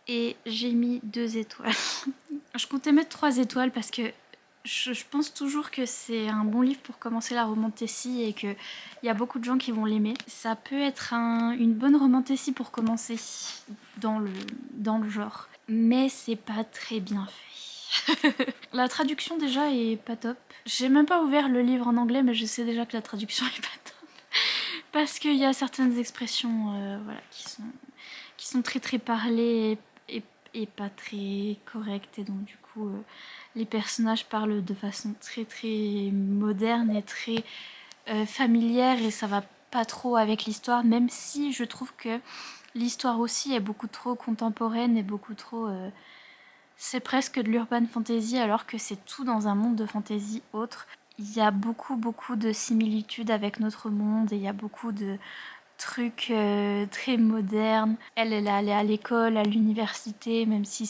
et j'ai mis 2 étoiles. Je comptais mettre 3 étoiles parce que je pense toujours que c'est un bon livre pour commencer la romantasy et qu'il y a beaucoup de gens qui vont l'aimer. Ça peut être une bonne romantasy pour commencer dans le genre, mais c'est pas très bien fait. La traduction déjà est pas top. J'ai même pas ouvert le livre en anglais, mais je sais déjà que la traduction est pas top. Parce qu'il y a certaines expressions voilà, qui sont très parlées et pas très correctes. Et donc du coup, les personnages parlent de façon très moderne et très familière. Et ça va pas trop avec l'histoire, même si je trouve que l'histoire aussi est beaucoup trop contemporaine et beaucoup trop... c'est presque de l'urban fantasy alors que c'est tout dans un monde de fantasy autre. Il y a beaucoup de similitudes avec notre monde et il y a beaucoup de truc très moderne. Elle est allée à l'école, à l'université, même si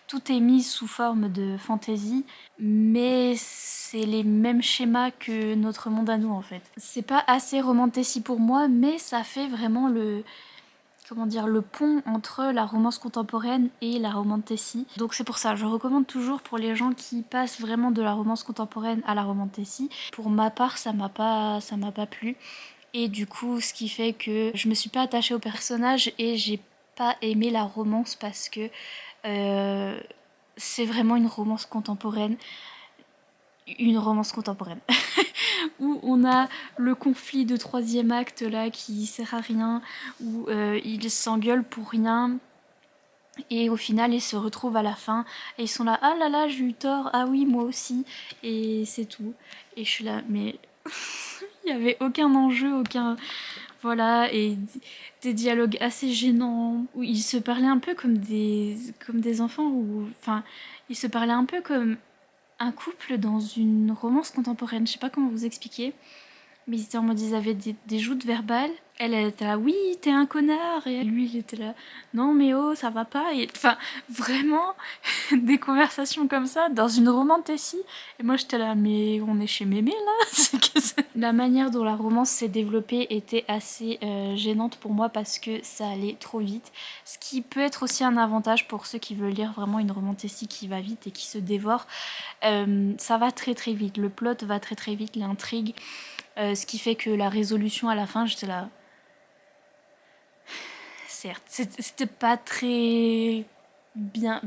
tout est mis sous forme de fantaisie, mais c'est les mêmes schémas que notre monde à nous en fait. C'est pas assez romantasy pour moi, mais ça fait vraiment le pont entre la romance contemporaine et la romantasy. Donc c'est pour ça, je recommande toujours pour les gens qui passent vraiment de la romance contemporaine à la romantasy. Pour ma part, ça m'a pas plu. Et du coup, ce qui fait que je me suis pas attachée au personnage et j'ai pas aimé la romance parce que c'est vraiment une romance contemporaine. Où on a le conflit de troisième acte là qui sert à rien, où ils s'engueulent pour rien. Et au final, ils se retrouvent à la fin et ils sont là, ah là là, j'ai eu tort, ah oui, moi aussi, et c'est tout. Et je suis là, mais il n'y avait aucun enjeu, aucun. Voilà, et des dialogues assez gênants, où ils se parlaient un peu comme des enfants, ou. Enfin, ils se parlaient un peu comme un couple dans une romance contemporaine, je sais pas comment vous expliquer. Mais ils étaient en mode, ils avaient des joutes verbales. Elle était là, oui, t'es un connard. Et lui, il était là, non, mais oh, ça va pas. Et, enfin, vraiment, des conversations comme ça dans une romantasy. Et moi, j'étais là, mais on est chez Mémé, là. La manière dont la romance s'est développée était assez gênante pour moi parce que ça allait trop vite. Ce qui peut être aussi un avantage pour ceux qui veulent lire vraiment une romantasy qui va vite et qui se dévore. Ça va très très vite. Le plot va très très vite, l'intrigue. Ce qui fait que la résolution à la fin, j'étais là. Certes, c'était pas très bien,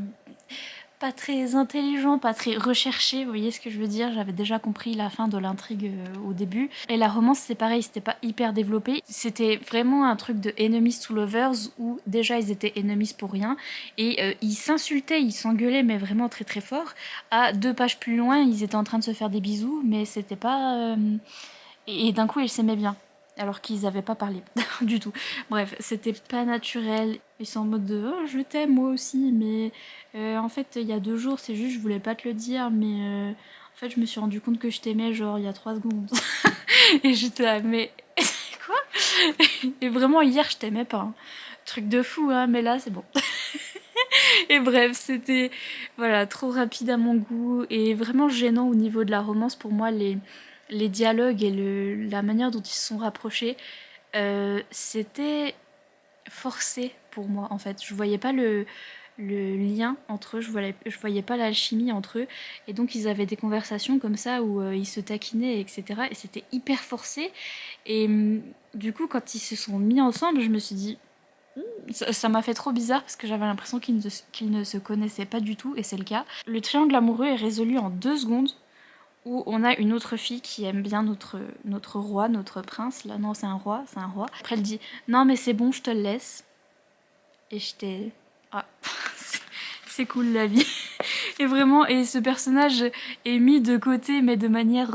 pas très intelligent, pas très recherché, vous voyez ce que je veux dire. J'avais déjà compris la fin de l'intrigue au début. Et la romance, c'est pareil, c'était pas hyper développé. C'était vraiment un truc de enemies to lovers où déjà ils étaient enemies pour rien. Et ils s'insultaient, ils s'engueulaient, mais vraiment très très fort. À 2 pages plus loin, ils étaient en train de se faire des bisous, mais c'était pas. Et d'un coup, ils s'aimaient bien. Alors qu'ils n'avaient pas parlé du tout. Bref, c'était pas naturel. Ils sont en mode de oh, je t'aime moi aussi, mais en fait, il y a 2 jours, c'est juste, je voulais pas te le dire, mais en fait, je me suis rendu compte que je t'aimais, genre, il y a 3 secondes. Et j'étais là, mais quoi? Et vraiment, hier, je t'aimais pas. Hein. Truc de fou, hein, mais là, c'est bon. Et bref, c'était voilà, trop rapide à mon goût et vraiment gênant au niveau de la romance. Pour moi, les dialogues et la manière dont ils se sont rapprochés, c'était forcé pour moi en fait. Je voyais pas le lien entre eux, je voyais pas l'alchimie entre eux. Et donc ils avaient des conversations comme ça où ils se taquinaient, etc. Et c'était hyper forcé. Et du coup, quand ils se sont mis ensemble, je me suis dit ça m'a fait trop bizarre parce que j'avais l'impression qu'ils ne se connaissaient pas du tout, et c'est le cas. Le triangle amoureux est résolu en 2 secondes, où on a une autre fille qui aime bien notre roi, notre prince. Là, non, c'est un roi, c'est un roi. Après, elle dit non, mais c'est bon, je te le laisse. Et j'étais. Ah, c'est cool la vie. Et vraiment, et ce personnage est mis de côté, mais de manière.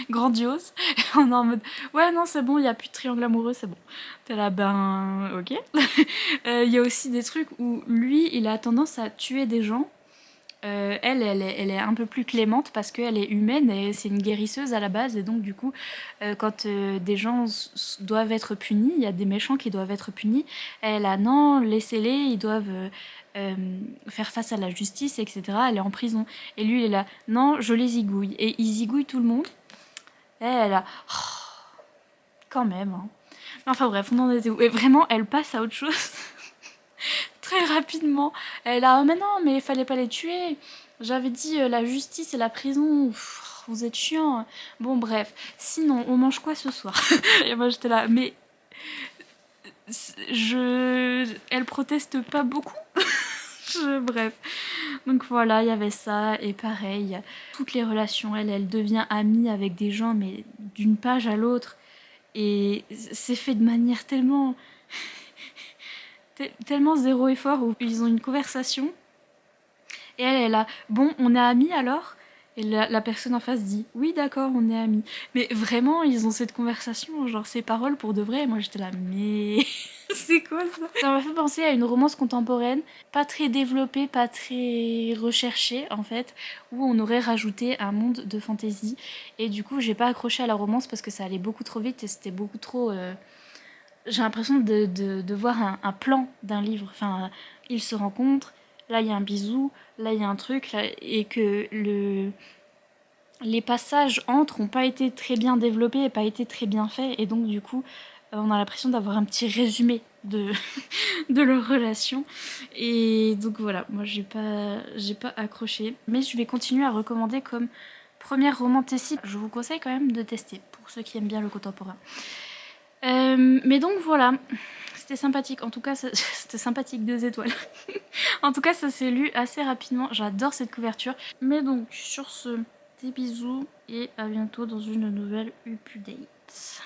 Grandiose. On est en mode ouais non c'est bon, il n'y a plus de triangle amoureux, c'est bon. T'es là ben ok. Il y a aussi des trucs où lui il a tendance à tuer des gens. Elle est un peu plus clémente parce qu'elle est humaine et c'est une guérisseuse à la base, et donc du coup quand des gens doivent être punis, il y a des méchants qui doivent être punis, elle a non laissez-les, ils doivent faire face à la justice, etc. Elle est en prison et lui il est là non je les zigouille, et il zigouille tout le monde. Elle a. Oh, quand même. Hein. Enfin bref, on en était où? Et vraiment, elle passe à autre chose. Très rapidement. Elle a. Oh, mais non, mais il fallait pas les tuer. J'avais dit la justice et la prison. Pff, vous êtes chiant. Bon, bref. Sinon, on mange quoi ce soir? Et moi, j'étais là. Mais. Elle proteste pas beaucoup. Bref. Donc voilà, il y avait ça. Et pareil, toutes les relations, elle devient amie avec des gens, mais d'une page à l'autre. Et c'est fait de manière tellement zéro effort, où ils ont une conversation et elle est là, bon on est amis alors? Et la personne en face dit oui d'accord on est amis, mais vraiment ils ont cette conversation genre ces paroles pour de vrai, et moi j'étais là mais c'est quoi ça? Ça m'a fait penser à une romance contemporaine pas très développée, pas très recherchée en fait, où on aurait rajouté un monde de fantasy, et du coup j'ai pas accroché à la romance parce que ça allait beaucoup trop vite et c'était beaucoup trop j'ai l'impression de voir un plan d'un livre. Enfin, ils se rencontrent, là il y a un bisou, là il y a un truc, là, et que les passages entre n'ont pas été très bien développés et pas été très bien faits, et donc du coup on a l'impression d'avoir un petit résumé de, de leur relation. Et donc voilà, moi j'ai pas accroché, mais je vais continuer à recommander comme première roman Tessie. Je vous conseille quand même de tester pour ceux qui aiment bien le contemporain. Mais donc voilà, c'était sympathique. En tout cas, c'était sympathique, 2 étoiles. En tout cas, ça s'est lu assez rapidement. J'adore cette couverture. Mais donc, sur ce, des bisous et à bientôt dans une nouvelle Update.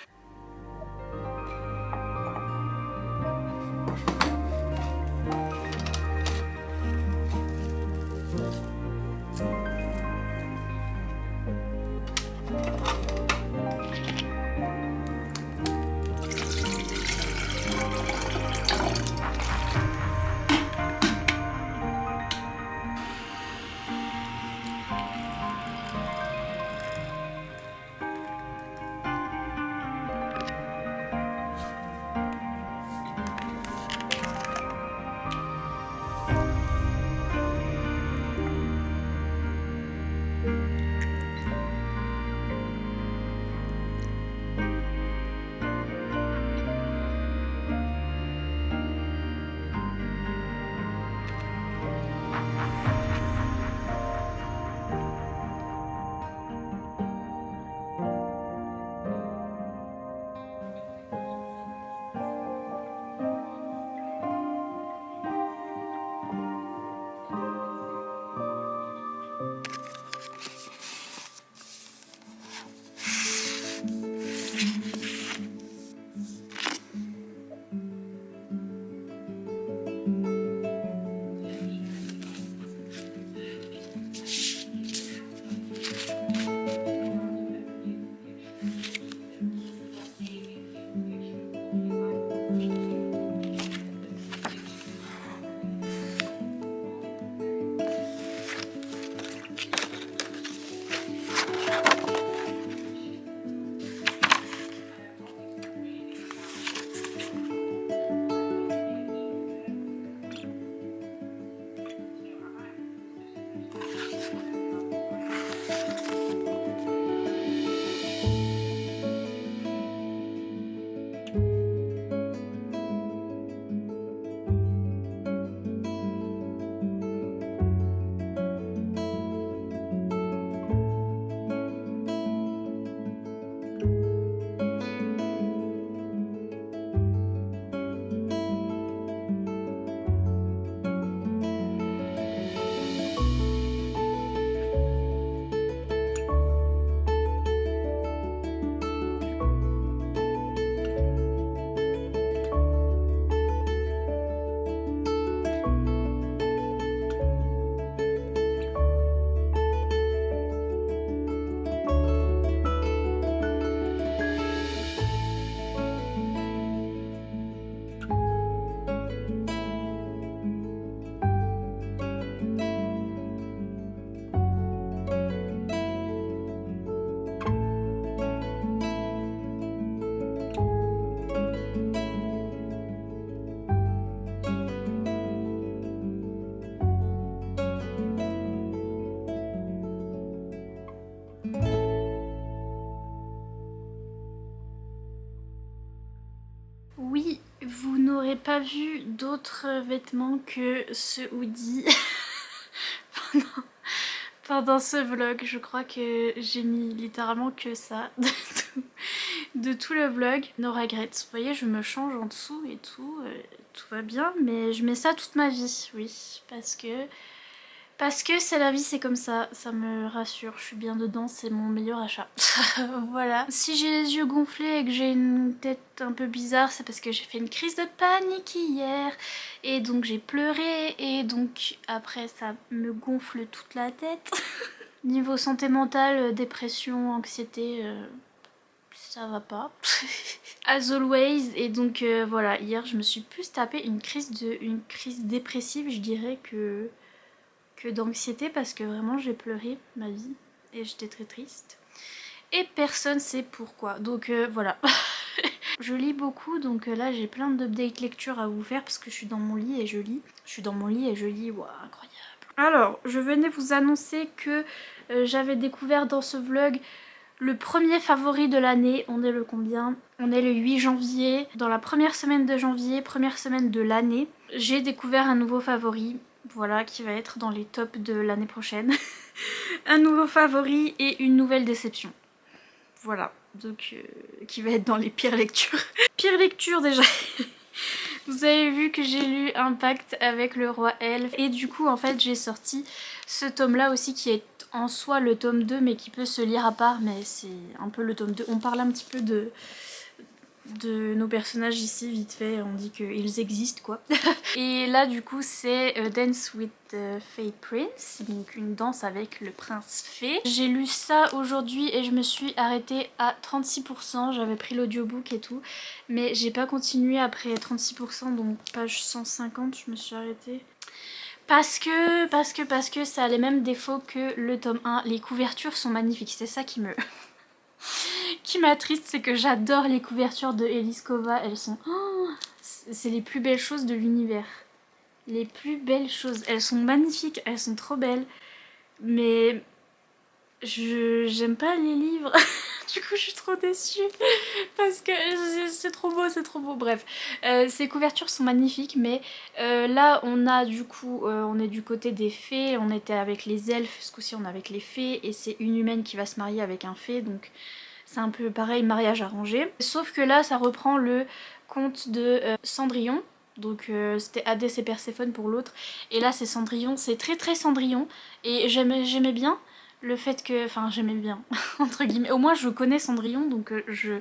Oui, vous n'aurez pas vu d'autres vêtements que ce hoodie pendant ce vlog. Je crois que j'ai mis littéralement que ça de tout le vlog. No regrets. Vous voyez, je me change en dessous et tout, tout va bien, mais je mets ça toute ma vie, oui, parce que c'est la vie, c'est comme ça me rassure, je suis bien dedans, c'est mon meilleur achat. Voilà. Si j'ai les yeux gonflés et que j'ai une tête un peu bizarre, c'est parce que j'ai fait une crise de panique hier, et donc j'ai pleuré, et donc après ça me gonfle toute la tête. Niveau santé mentale, dépression, anxiété, ça va pas. As always. Et donc voilà, hier je me suis plus tapé une crise dépressive, je dirais, que d'anxiété, parce que vraiment j'ai pleuré ma vie et j'étais très triste et personne sait pourquoi, donc voilà. Je lis beaucoup, donc là j'ai plein d'update lecture à vous faire parce que je suis dans mon lit et je lis. Je suis dans mon lit et je lis, waouh, incroyable. Alors, je venais vous annoncer que j'avais découvert dans ce vlog le premier favori de l'année. On est le combien? On est le 8 janvier. Dans la première semaine de janvier, première semaine de l'année, j'ai découvert un nouveau favori. Voilà, qui va être dans les tops de l'année prochaine. Un nouveau favori et une nouvelle déception. Voilà, donc qui va être dans les pires lectures. Pire lecture déjà. Vous avez vu que j'ai lu Un pacte avec le roi elfe. Et du coup, en fait, j'ai sorti ce tome-là aussi qui est en soi le tome 2, mais qui peut se lire à part, mais c'est un peu le tome 2. On parle un petit peu de nos personnages ici, vite fait, on dit qu'ils existent quoi. Et là du coup c'est Dance with the Fey Prince, donc une danse avec le prince fée. J'ai lu ça aujourd'hui et je me suis arrêtée à 36%, j'avais pris l'audiobook et tout, mais j'ai pas continué après 36%, donc page 150 je me suis arrêtée. Parce que ça a les mêmes défauts que le tome 1, les couvertures sont magnifiques, c'est ça qui m'attriste, c'est que j'adore les couvertures de Eliskova, elles sont... Oh, c'est les plus belles choses de l'univers. Les plus belles choses. Elles sont magnifiques, elles sont trop belles. Mais... j'aime pas les livres. Du coup, je suis trop déçue. Parce que c'est trop beau, c'est trop beau. Bref, ces couvertures sont magnifiques, mais là, on a du coup... on est du côté des fées, on était avec les elfes, ce coup-ci, on est avec les fées, et c'est une humaine qui va se marier avec un fée, donc... C'est un peu pareil, mariage arrangé. Sauf que là, ça reprend le conte de Cendrillon. Donc c'était Hadès et Perséphone pour l'autre. Et là, c'est Cendrillon. C'est très très Cendrillon. Et j'aimais bien le fait que... Enfin, j'aimais bien, entre guillemets. Au moins, je connais Cendrillon, donc je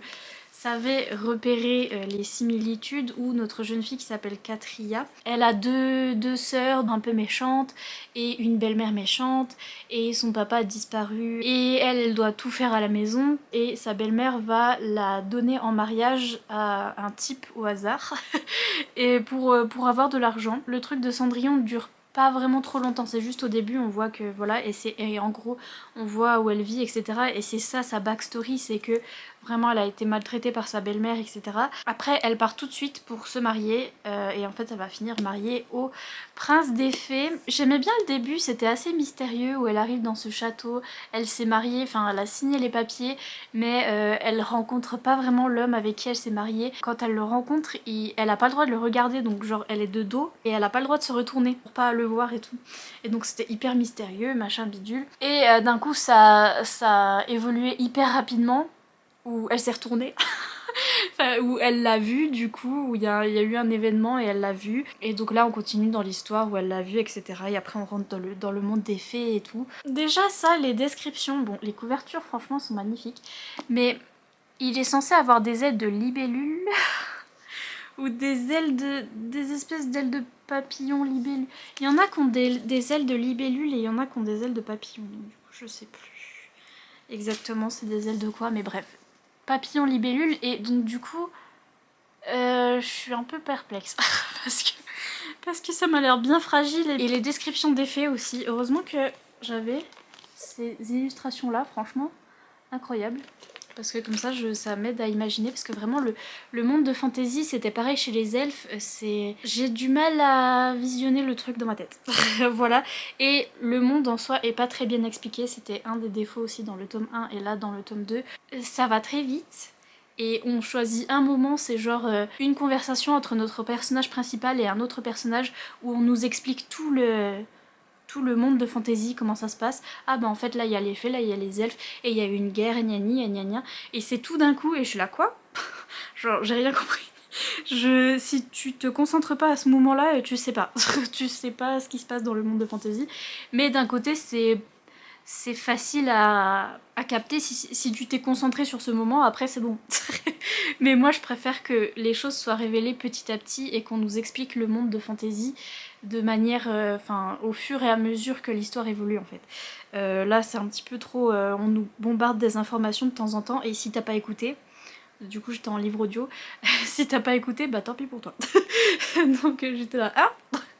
savais repérer les similitudes où notre jeune fille qui s'appelle Catria, elle a deux sœurs un peu méchantes et une belle-mère méchante et son papa a disparu et elle doit tout faire à la maison et sa belle-mère va la donner en mariage à un type au hasard et pour avoir de l'argent. Le truc de Cendrillon dure pas vraiment trop longtemps, c'est juste au début on voit que voilà, et en gros on voit où elle vit, etc. Et c'est ça sa backstory, c'est que vraiment elle a été maltraitée par sa belle-mère, etc. Après elle part tout de suite pour se marier et en fait elle va finir mariée au prince des fées. J'aimais bien le début, c'était assez mystérieux où elle arrive dans ce château, elle s'est mariée, enfin elle a signé les papiers, mais elle rencontre pas vraiment l'homme avec qui elle s'est mariée. Quand elle le rencontre, elle a pas le droit de le regarder, donc genre elle est de dos et elle a pas le droit de se retourner pour pas le voir et tout. Et donc c'était hyper mystérieux, machin bidule. Et d'un coup ça a évolué hyper rapidement, où elle s'est retournée. Enfin, où elle l'a vu du coup, où il y a eu un événement et elle l'a vu. Et donc là on continue dans l'histoire où elle l'a vu, etc. Et après on rentre dans le monde des fées et tout. Déjà ça, les descriptions, bon les couvertures franchement sont magnifiques. Mais il est censé avoir des ailes de libellule ou des espèces d'ailes de papillon libellule. Il y en a qui ont des ailes de libellule et il y en a qui ont des ailes de papillon. Du coup je sais plus exactement c'est des ailes de quoi, mais bref. Papillon libellule, et donc du coup je suis un peu perplexe parce que ça m'a l'air bien fragile. Et les descriptions d'effets aussi, heureusement que j'avais ces illustrations là, franchement incroyable. Parce que comme ça, ça m'aide à imaginer, parce que vraiment le monde de fantasy c'était pareil chez les elfes, j'ai du mal à visionner le truc dans ma tête. Voilà, et le monde en soi est pas très bien expliqué, c'était un des défauts aussi dans le tome 1 et là dans le tome 2. Ça va très vite. Et on choisit un moment, c'est genre une conversation entre notre personnage principal et un autre personnage où on nous explique tout le monde de fantasy, comment ça se passe. Ah bah en fait là il y a les fées, là il y a les elfes, et il y a eu une guerre, et gna gna gna, et c'est tout d'un coup, et je suis là quoi. Genre j'ai rien compris. Si tu te concentres pas à ce moment là, tu sais pas. Tu sais pas ce qui se passe dans le monde de fantasy. Mais d'un côté c'est facile à capter si tu t'es concentré sur ce moment, après c'est bon. Mais moi je préfère que les choses soient révélées petit à petit et qu'on nous explique le monde de fantasy de manière, au fur et à mesure que l'histoire évolue en fait. Là c'est un petit peu trop, on nous bombarde des informations de temps en temps, et si t'as pas écouté, du coup j'étais en livre audio, si t'as pas écouté, bah tant pis pour toi. Donc j'étais là, ah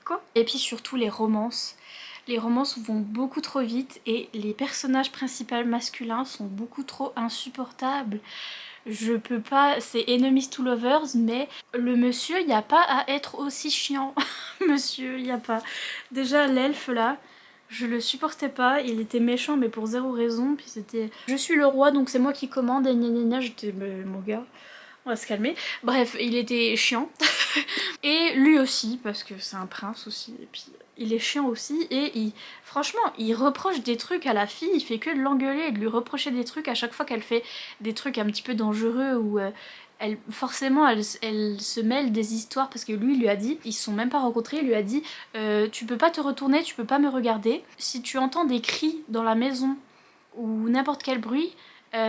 quoi. Et puis surtout les romances. Les romances vont beaucoup trop vite et les personnages principaux masculins sont beaucoup trop insupportables. je peux pas, c'est enemies to lovers, mais le monsieur, il n'y a pas à être aussi chiant. Monsieur, il n'y a pas. Déjà, l'elfe là, je le supportais pas, il était méchant mais pour zéro raison, puis c'était je suis le roi donc c'est moi qui commande et gna gna gna, j'étais mais mon gars, on va se calmer. Bref, il était chiant. Et lui aussi, parce que c'est un prince aussi, et puis il est chiant aussi, et franchement, il reproche des trucs à la fille, il fait que de l'engueuler et de lui reprocher des trucs à chaque fois qu'elle fait des trucs un petit peu dangereux ou forcément elle se mêle des histoires parce que lui il lui a dit, ils se sont même pas rencontrés, il lui a dit tu peux pas te retourner, tu peux pas me regarder, si tu entends des cris dans la maison ou n'importe quel bruit,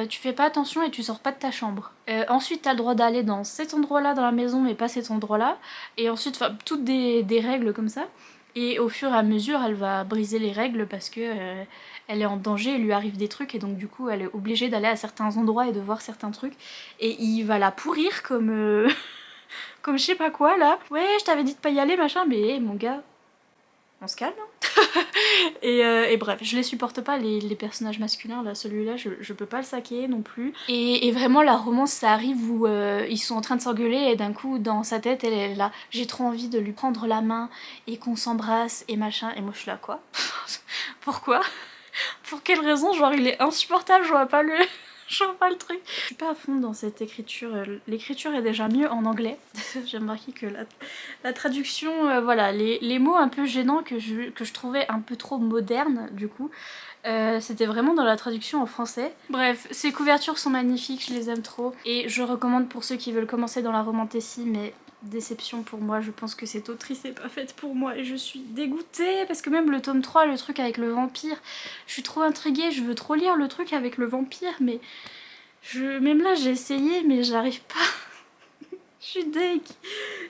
tu fais pas attention et tu sors pas de ta chambre. Ensuite, t'as le droit d'aller dans cet endroit-là dans la maison, mais pas cet endroit-là. Et ensuite, toutes des règles comme ça. Et au fur et à mesure, elle va briser les règles parce que elle est en danger, il lui arrive des trucs et donc du coup, elle est obligée d'aller à certains endroits et de voir certains trucs. Et il va la pourrir comme comme je sais pas quoi là. Ouais, je t'avais dit de pas y aller machin, mais mon gars, on se calme. Et bref, je les supporte pas les personnages masculins là, celui-là je peux pas le saquer non plus. Et vraiment la romance ça arrive où ils sont en train de s'engueuler et d'un coup dans sa tête elle est là, j'ai trop envie de lui prendre la main et qu'on s'embrasse et machin, et moi je suis là quoi. Pourquoi? Pour quelle raison? Genre il est insupportable, je vois pas le... Je vois pas le truc. Je suis pas à fond dans cette écriture. L'écriture est déjà mieux en anglais. J'ai remarqué que la traduction, voilà, les mots un peu gênants que je trouvais un peu trop modernes, du coup, c'était vraiment dans la traduction en français. Bref, ces couvertures sont magnifiques, je les aime trop. Et je recommande pour ceux qui veulent commencer dans la romantécie, mais déception pour moi, je pense que cette autrice n'est pas faite pour moi et je suis dégoûtée parce que même le tome 3, le truc avec le vampire, je suis trop intriguée, je veux trop lire le truc avec le vampire, mais même là j'ai essayé mais j'arrive pas. Je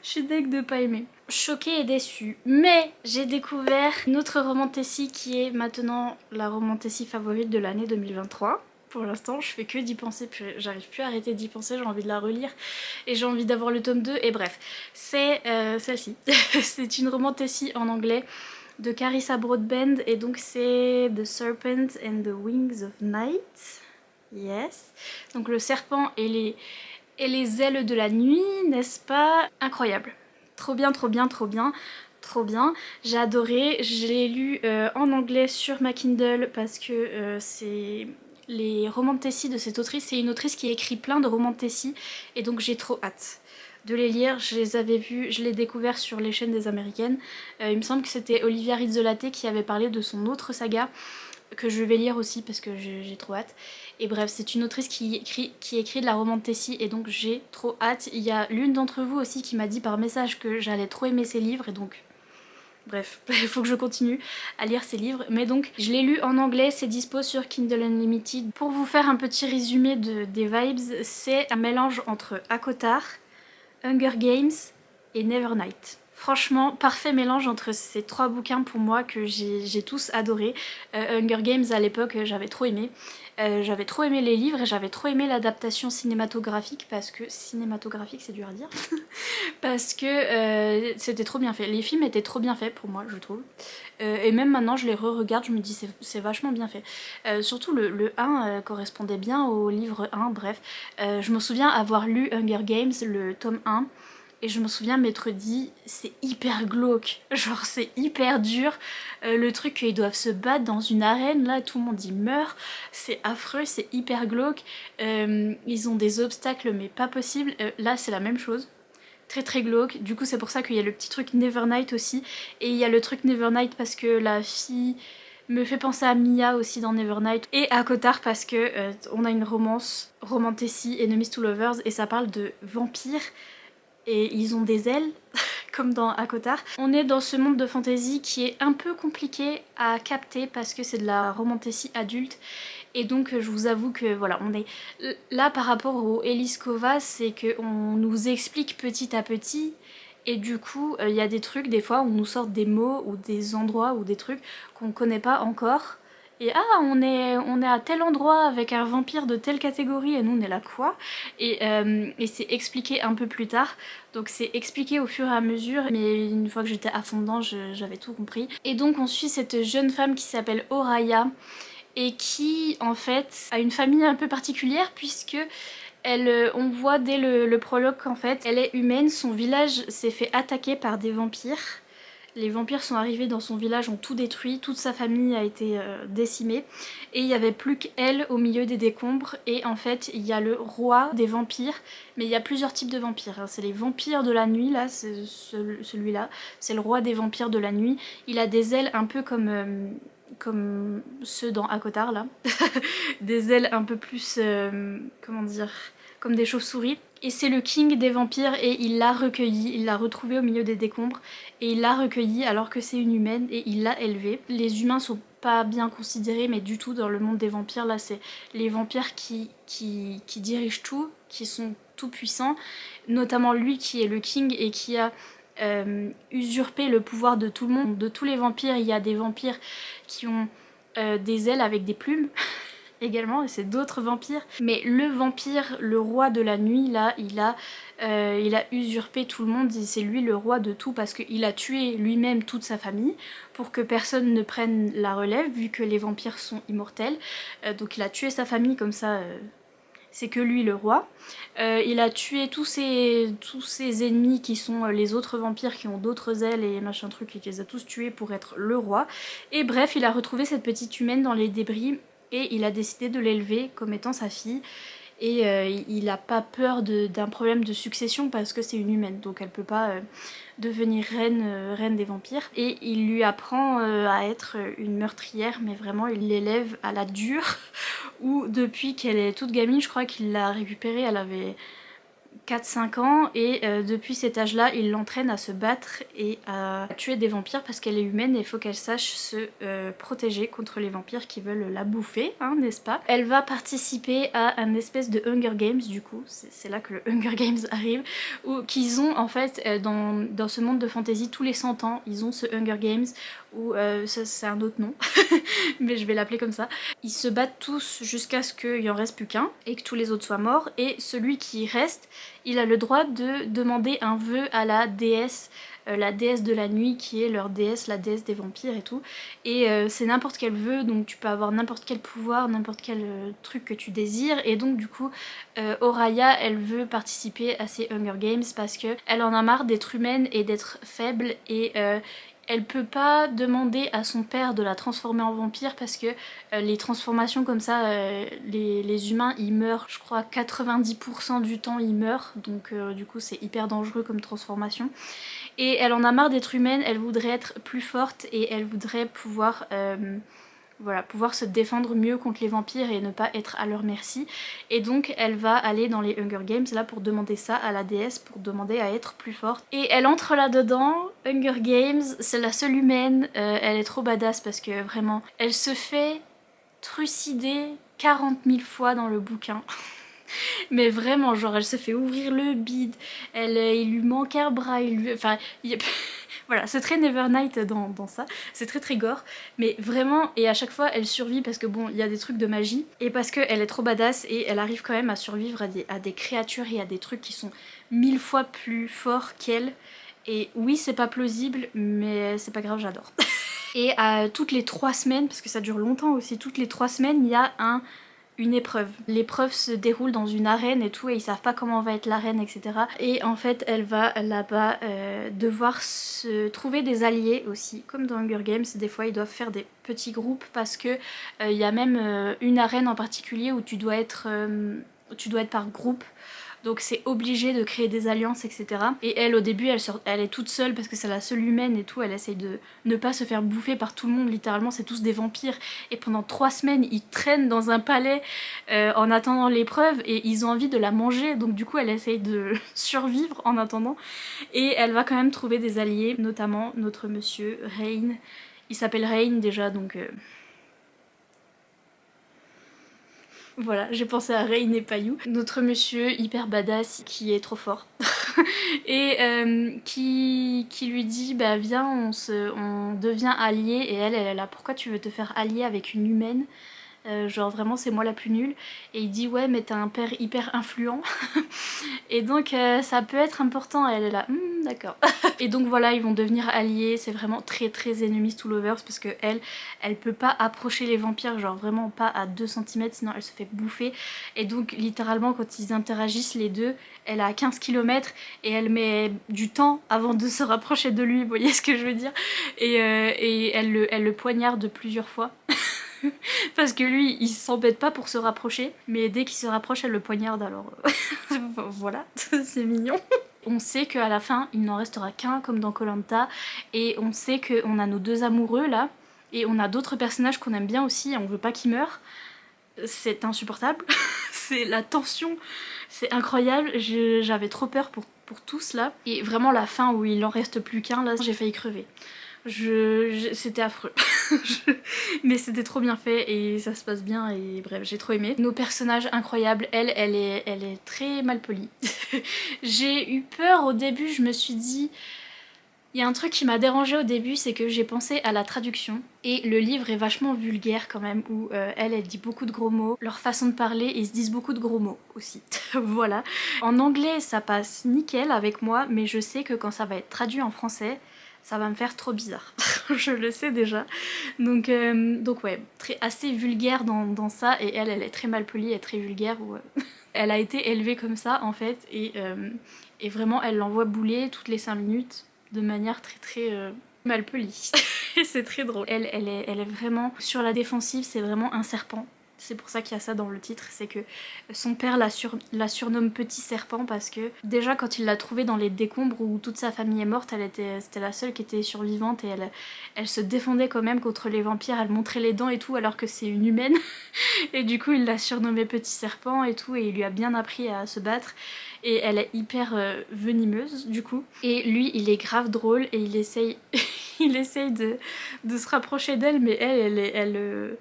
suis deg de pas aimer. Choquée et déçue, mais j'ai découvert une autre romantécie qui est maintenant la romantécie favorite de l'année 2023. Pour l'instant, je fais que d'y penser, j'arrive plus à arrêter d'y penser, j'ai envie de la relire et j'ai envie d'avoir le tome 2 et bref, c'est celle-ci. C'est une romantécie en anglais de Carissa Broadbent et donc c'est The Serpent and the Wings of Night. Yes. Donc le serpent et les ailes de la nuit, n'est-ce pas? Incroyable. Trop bien, trop bien, trop bien. Trop bien, j'ai adoré, je l'ai lu en anglais sur ma Kindle parce que c'est les romantécies de cette autrice, c'est une autrice qui écrit plein de romantécies et donc j'ai trop hâte de les lire. Je les avais vus, je l'ai découvert sur les chaînes des américaines, il me semble que c'était Olivia Rizzolatti qui avait parlé de son autre saga que je vais lire aussi parce que j'ai trop hâte. Et bref, c'est une autrice qui écrit de la romantécie et donc j'ai trop hâte. Il y a l'une d'entre vous aussi qui m'a dit par message que j'allais trop aimer ses livres et donc... Bref, il faut que je continue à lire ces livres. Mais donc, je l'ai lu en anglais, c'est dispo sur Kindle Unlimited. Pour vous faire un petit résumé des vibes, c'est un mélange entre ACOTAR, Hunger Games et Nevernight. Franchement, parfait mélange entre ces trois bouquins pour moi que j'ai tous adoré. Hunger Games à l'époque j'avais trop aimé. J'avais trop aimé les livres et j'avais trop aimé l'adaptation cinématographique parce que... Cinématographique c'est dur à dire. Parce que c'était trop bien fait. Les films étaient trop bien faits pour moi je trouve. Et même maintenant je les re-regarde, je me dis c'est vachement bien fait. Surtout le 1 correspondait bien au livre 1, bref. Je me souviens avoir lu Hunger Games, le tome 1. Et je me souviens m'être dit, c'est hyper glauque, genre c'est hyper dur, le truc qu'ils doivent se battre dans une arène, là tout le monde y meurt, c'est affreux, c'est hyper glauque, ils ont des obstacles mais pas possible, là c'est la même chose. Très très glauque, du coup c'est pour ça qu'il y a le petit truc Nevernight aussi, et il y a le truc Nevernight parce que la fille me fait penser à Mia aussi dans Nevernight, et à Cotard parce que on a une romantécie Enemies to Lovers, et ça parle de vampires, et ils ont des ailes, comme dans ACOTAR. On est dans ce monde de fantasy qui est un peu compliqué à capter parce que c'est de la romantécie adulte. Et donc je vous avoue que voilà, on est là par rapport au Eliskova, c'est qu'on nous explique petit à petit. Et du coup, il y a des trucs, des fois, on nous sort des mots ou des endroits ou des trucs qu'on connaît pas encore. Et ah, on est à tel endroit avec un vampire de telle catégorie et nous on est là quoi? Et c'est expliqué un peu plus tard. Donc c'est expliqué au fur et à mesure, mais une fois que j'étais à fond dedans, j'avais tout compris. Et donc on suit cette jeune femme qui s'appelle Oraya et qui en fait a une famille un peu particulière puisque On voit dès le prologue qu'en fait elle est humaine, son village s'est fait attaquer par des vampires. Les vampires sont arrivés dans son village, ont tout détruit, toute sa famille a été décimée et il n'y avait plus qu'elle au milieu des décombres. Et en fait il y a le roi des vampires, mais il y a plusieurs types de vampires, hein. C'est les vampires de la nuit là, c'est celui-là, c'est le roi des vampires de la nuit. Il a des ailes un peu comme ceux dans Akotar là, des ailes un peu plus, comment dire, comme des chauves-souris. Et c'est le king des vampires et il l'a recueilli, il l'a retrouvé au milieu des décombres et il l'a recueilli alors que c'est une humaine et il l'a élevée. Les humains sont pas bien considérés mais du tout dans le monde des vampires, là c'est les vampires qui dirigent tout, qui sont tout puissants, notamment lui qui est le king et qui a usurpé le pouvoir de tout le monde. De tous les vampires, il y a des vampires qui ont des ailes avec des plumes également, et c'est d'autres vampires. Mais le vampire, le roi de la nuit, là, il a usurpé tout le monde, c'est lui le roi de tout parce qu'il a tué lui-même toute sa famille pour que personne ne prenne la relève vu que les vampires sont immortels. Donc il a tué sa famille comme ça... c'est que lui le roi. Il a tué tous ses ennemis qui sont les autres vampires qui ont d'autres ailes et machin truc, il les a tous tués pour être le roi. Et bref, il a retrouvé cette petite humaine dans les débris et il a décidé de l'élever comme étant sa fille. Et il n'a pas peur d'un problème de succession parce que c'est une humaine, donc elle peut pas devenir reine des vampires. Et il lui apprend à être une meurtrière, mais vraiment il l'élève à la dure, où depuis qu'elle est toute gamine, je crois qu'il l'a récupérée, elle avait 4-5 ans et depuis cet âge-là, il l'entraîne à se battre et à tuer des vampires parce qu'elle est humaine et il faut qu'elle sache se protéger contre les vampires qui veulent la bouffer, hein, n'est-ce pas? Elle va participer à un espèce de Hunger Games du coup, c'est là que le Hunger Games arrive, où qu'ils ont en fait dans ce monde de fantasy tous les 100 ans, ils ont ce Hunger Games où ça c'est un autre nom, mais je vais l'appeler comme ça. Ils se battent tous jusqu'à ce qu'il n'y en reste plus qu'un et que tous les autres soient morts et celui qui reste, il a le droit de demander un vœu à la déesse de la nuit qui est leur déesse, la déesse des vampires et tout. Et c'est n'importe quel vœu, donc tu peux avoir n'importe quel pouvoir, n'importe quel truc que tu désires. Et donc du coup, Oraya, elle veut participer à ces Hunger Games parce que elle en a marre d'être humaine et d'être faible et elle peut pas demander à son père de la transformer en vampire parce que les transformations comme ça, les humains ils meurent, je crois 90% du temps ils meurent, donc du coup c'est hyper dangereux comme transformation. Et elle en a marre d'être humaine, elle voudrait être plus forte et elle voudrait pouvoir... voilà, pouvoir se défendre mieux contre les vampires et ne pas être à leur merci. Et donc elle va aller dans les Hunger Games là pour demander ça à la déesse, pour demander à être plus forte. Et elle entre là-dedans, Hunger Games, c'est la seule humaine, elle est trop badass parce que vraiment, elle se fait trucider 40 000 fois dans le bouquin. Mais vraiment, genre elle se fait ouvrir le bide, il lui manque un bras, enfin... Voilà, c'est très Nevernight dans ça, c'est très très gore, mais vraiment, et à chaque fois elle survit parce que bon, il y a des trucs de magie, et parce qu'elle est trop badass et elle arrive quand même à survivre à des créatures et à des trucs qui sont 1000 fois plus forts qu'elle. Et oui, c'est pas plausible, mais c'est pas grave, j'adore. Et toutes les 3 semaines, parce que ça dure longtemps aussi, toutes les 3 semaines, il y a une épreuve. L'épreuve se déroule dans une arène et tout et ils savent pas comment va être l'arène, etc. Et en fait elle va là-bas devoir se trouver des alliés aussi, comme dans Hunger Games, des fois ils doivent faire des petits groupes parce que il y a même une arène en particulier où tu dois être par groupe. Donc c'est obligé de créer des alliances, etc. Et elle, au début, elle est toute seule parce que c'est la seule humaine et tout. Elle essaye de ne pas se faire bouffer par tout le monde. Littéralement, c'est tous des vampires. Et pendant 3 semaines, ils traînent dans un palais en attendant l'épreuve et ils ont envie de la manger. Donc du coup, elle essaye de survivre en attendant. Et elle va quand même trouver des alliés, notamment notre monsieur Rain. Il s'appelle Rain déjà, donc... Voilà, j'ai pensé à Rain et Payou, notre monsieur hyper badass qui est trop fort et qui lui dit bah viens on devient alliés et elle est là pourquoi tu veux te faire allier avec une humaine genre vraiment c'est moi la plus nulle. Et il dit ouais mais t'as un père hyper influent. Et donc ça peut être important. Et elle est là, d'accord. Et donc voilà, ils vont devenir alliés, c'est vraiment très très enemies to lovers parce que elle peut pas approcher les vampires, genre vraiment pas à 2 cm sinon elle se fait bouffer. Et donc littéralement quand ils interagissent les deux, elle est à 15 km et elle met du temps avant de se rapprocher de lui, vous voyez ce que je veux dire. Et elle le poignarde plusieurs fois. Parce que lui, il s'embête pas pour se rapprocher, mais dès qu'il se rapproche, elle le poignarde, alors voilà, c'est mignon. On sait qu'à la fin, il n'en restera qu'un comme dans koh, et on sait qu'on a nos 2 amoureux là, et on a d'autres personnages qu'on aime bien aussi, et on veut pas qu'ils meurent. C'est insupportable, c'est la tension, c'est incroyable, j'avais trop peur pour tous là. Et vraiment la fin où il en reste plus qu'un, là, j'ai failli crever. C'était affreux. Mais c'était trop bien fait et ça se passe bien et bref, j'ai trop aimé. Nos personnages incroyables, elle est très mal polie. J'ai eu peur au début, je me suis dit... Il y a un truc qui m'a dérangée au début, c'est que j'ai pensé à la traduction. Et le livre est vachement vulgaire quand même, où elle dit beaucoup de gros mots. Leur façon de parler, ils se disent beaucoup de gros mots aussi. Voilà. En anglais, ça passe nickel avec moi, mais je sais que quand ça va être traduit en français, ça va me faire trop bizarre. Je le sais déjà. Donc ouais, assez vulgaire dans ça, et elle est très mal polie et très vulgaire. Où, elle a été élevée comme ça en fait, et vraiment elle l'envoie bouler toutes les 5 minutes de manière très très mal polie. Et c'est très drôle. Elle est vraiment sur la défensive, c'est vraiment un serpent. C'est pour ça qu'il y a ça dans le titre, c'est que son père la surnomme Petit Serpent parce que déjà quand il l'a trouvée dans les décombres où toute sa famille est morte, c'était la seule qui était survivante et elle se défendait quand même contre les vampires, elle montrait les dents et tout alors que c'est une humaine. Et du coup il l'a surnommée Petit Serpent et tout, et il lui a bien appris à se battre. Et elle est hyper venimeuse du coup. Et lui il est grave drôle et il essaye, il essaye de se rapprocher d'elle, mais elle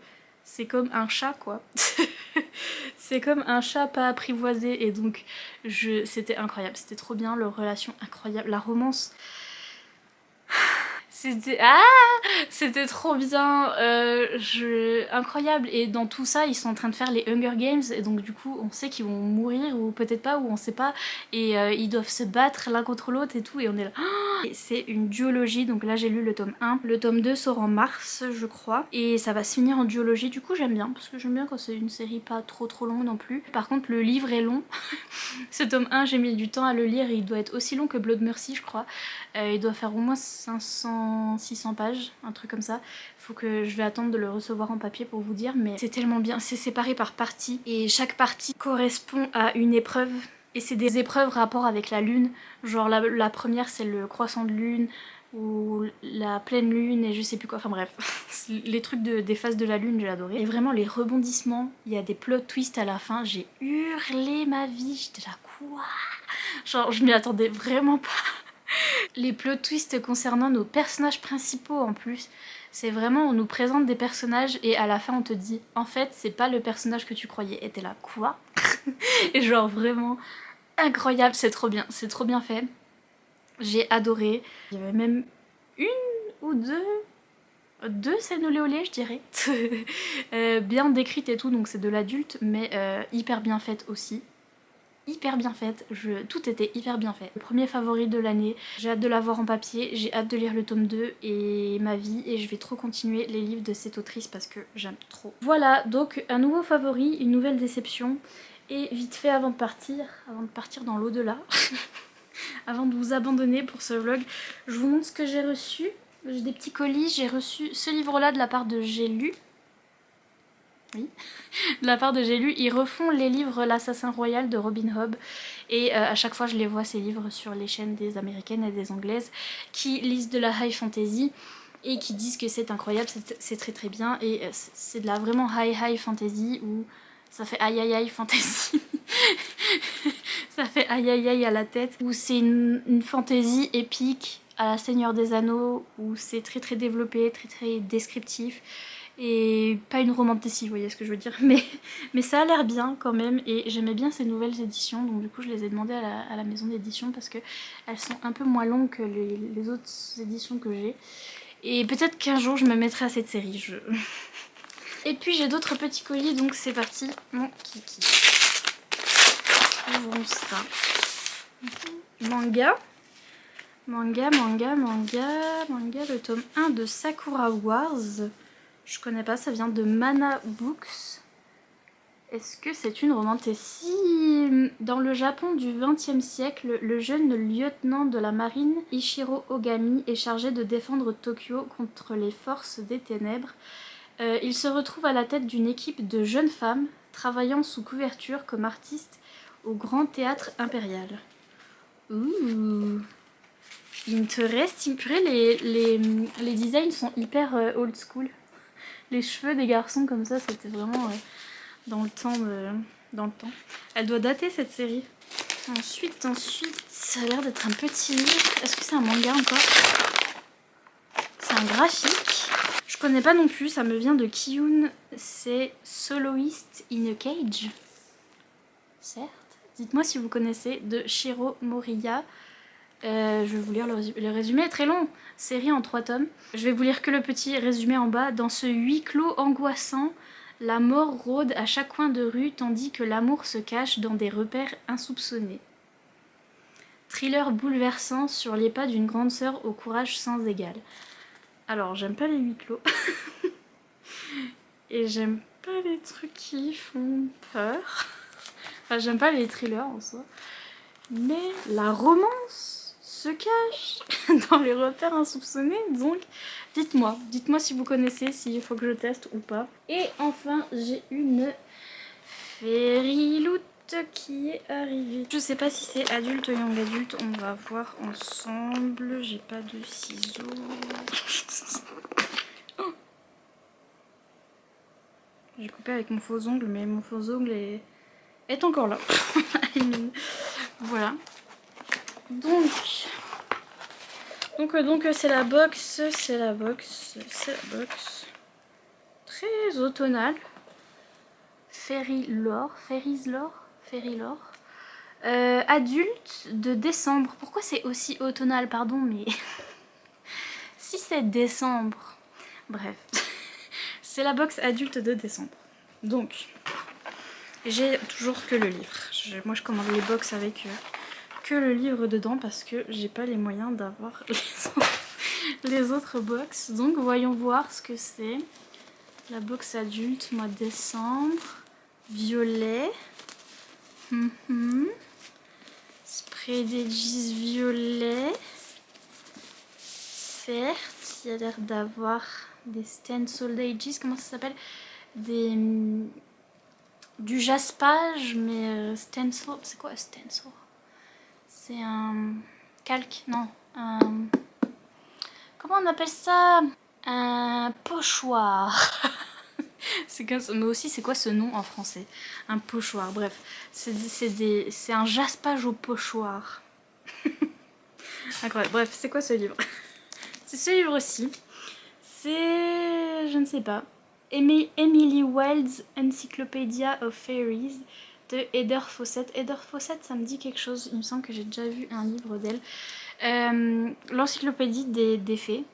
c'est comme un chat quoi. C'est comme un chat pas apprivoisé, et donc c'était incroyable, c'était trop bien, leur relation incroyable, la romance. C'était trop bien, incroyable. Et dans tout ça ils sont en train de faire les Hunger Games, et donc du coup on sait qu'ils vont mourir ou peut-être pas, ou on sait pas, et ils doivent se battre l'un contre l'autre et tout, et on est là. C'est une duologie, donc là j'ai lu le tome 1, le tome 2 sort en mars je crois, et ça va se finir en duologie. Du coup j'aime bien, parce que j'aime bien quand c'est une série pas trop longue non plus. Par contre le livre est long. Ce tome 1 j'ai mis du temps à le lire, et il doit être aussi long que Blood Mercy je crois. Il doit faire au moins 500-600 pages, un truc comme ça. Faut que je vais attendre de le recevoir en papier pour vous dire, mais c'est tellement bien. C'est séparé par parties et chaque partie correspond à une épreuve. Et c'est des épreuves rapport avec la lune. Genre la première c'est le croissant de lune, ou la pleine lune et je sais plus quoi, enfin bref. Les trucs des phases de la lune, j'ai adoré. Et vraiment les rebondissements, il y a des plot twists à la fin, j'ai hurlé ma vie, j'étais là quoi. Genre je m'y attendais vraiment pas. Les plot twists concernant nos personnages principaux en plus, c'est vraiment, on nous présente des personnages et à la fin on te dit en fait c'est pas le personnage que tu croyais. Et t'es là quoi. Et genre vraiment incroyable, c'est trop bien fait. J'ai adoré. Il y avait même une ou deux scènes olé olé je dirais. Bien décrites et tout, donc c'est de l'adulte, mais hyper bien faite aussi. Hyper bien faite, tout était hyper bien fait. Le premier favori de l'année, j'ai hâte de l'avoir en papier, j'ai hâte de lire le tome 2 et ma vie, et je vais trop continuer les livres de cette autrice parce que j'aime trop. Voilà, donc un nouveau favori, une nouvelle déception, et vite fait avant de partir dans l'au-delà, avant de vous abandonner pour ce vlog, je vous montre ce que j'ai reçu. J'ai des petits colis, j'ai reçu ce livre-là de la part de J'ai lu. Oui, de la part de J'ai lu. Ils refont les livres L'Assassin Royal de Robin Hobb, et à chaque fois je les vois ces livres sur les chaînes des américaines et des anglaises qui lisent de la high fantasy et qui disent que c'est incroyable, c'est très bien, et c'est de la vraiment high fantasy où ça fait aïe aïe aïe fantasy. Ça fait aïe aïe aïe à la tête, où c'est une fantasy épique à la Seigneur des Anneaux, où c'est très développé, très descriptif, et pas une romantasy, vous voyez ce que je veux dire, mais ça a l'air bien quand même, et j'aimais bien ces nouvelles éditions, donc du coup je les ai demandées à la maison d'édition parce que elles sont un peu moins longues que les autres éditions que j'ai, et peut-être qu'un jour je me mettrai à cette série. Et puis j'ai d'autres petits colis, donc c'est parti, mon kiki. Ouvrons ça. Manga, le tome 1 de Sakura Wars. Je connais pas, ça vient de Mana Books. Est-ce que c'est une romantécie? Dans le Japon du XXe siècle, le jeune lieutenant de la marine Ichiro Ogami est chargé de défendre Tokyo contre les forces des ténèbres. Il se retrouve à la tête d'une équipe de jeunes femmes travaillant sous couverture comme artistes au Grand Théâtre Impérial. Ouh, interesting. Les designs sont hyper old school. Les cheveux des garçons comme ça, c'était vraiment dans le temps. Elle doit dater cette série. Ensuite, ça a l'air d'être un petit livre. Est-ce que c'est un manga encore? C'est un graphique. Je connais pas non plus, ça me vient de Kiyun. C'est Soloist in a Cage. Certes. Dites-moi si vous connaissez, de Shiro Moriya. Je vais vous lire le résumé, très long. Série en 3 tomes. Je vais vous lire que le petit résumé en bas. Dans ce huis clos angoissant, la mort rôde à chaque coin de rue tandis que l'amour se cache dans des repères insoupçonnés. Thriller bouleversant sur les pas d'une grande sœur au courage sans égal. Alors, j'aime pas les huis clos. Et j'aime pas les trucs qui font peur. Enfin, j'aime pas les thrillers en soi. Mais la romance se cache dans les repères insoupçonnés. Donc, dites-moi si vous connaissez, s'il faut que je teste ou pas. Et enfin, j'ai une Fairyloot qui est arrivée. Je sais pas si c'est adulte ou young adulte, on va voir ensemble. J'ai pas de ciseaux. J'ai coupé avec mon faux ongle, mais mon faux ongle est encore là. Voilà. Donc c'est la box. Très automnale. Fairy-lore. Adulte de décembre. Pourquoi c'est aussi automnal, pardon, mais si c'est décembre. Bref. C'est la box adulte de décembre. Donc, j'ai toujours que le livre. Moi, je commande les box avec que le livre dedans parce que j'ai pas les moyens d'avoir les autres box. Donc, voyons voir ce que c'est. La box adulte, mois de décembre. Violet. Spray d'Aegis violet. Certes, il y a l'air d'avoir des stencil d'Aegis, comment ça s'appelle? Du jaspage, mais stencil, c'est quoi stencil? C'est un calque, non, comment on appelle ça? Un pochoir. Mais aussi, c'est quoi ce nom en français? Un pochoir, bref. C'est un jaspage au pochoir. Incroyable. Bref, c'est quoi ce livre? C'est ce livre-ci. C'est... je ne sais pas. Emily Wilde's Encyclopedia of Fairies de Heather Fawcett. Heather Fawcett, ça me dit quelque chose. Il me semble que j'ai déjà vu un livre d'elle. L'encyclopédie des fées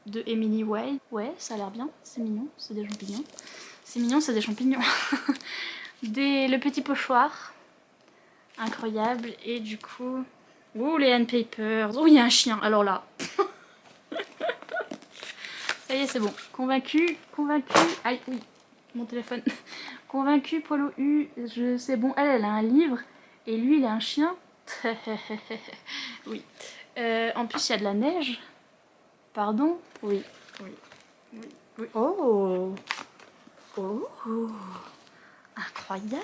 de Emily Wilde. Ouais, ça a l'air bien. C'est mignon. C'est des champignons. C'est mignon, c'est des champignons. Le petit pochoir. Incroyable. Et du coup... ouh, les handpapers. Oh, il y a un chien. Alors là... ça y est, c'est bon. Convaincu. Aïe, oui, mon téléphone. Convaincu, Polo U. C'est bon, elle a un livre. Et lui, il a un chien. Oui. En plus, il y a de la neige. Pardon? Oui. Oh. Incroyable.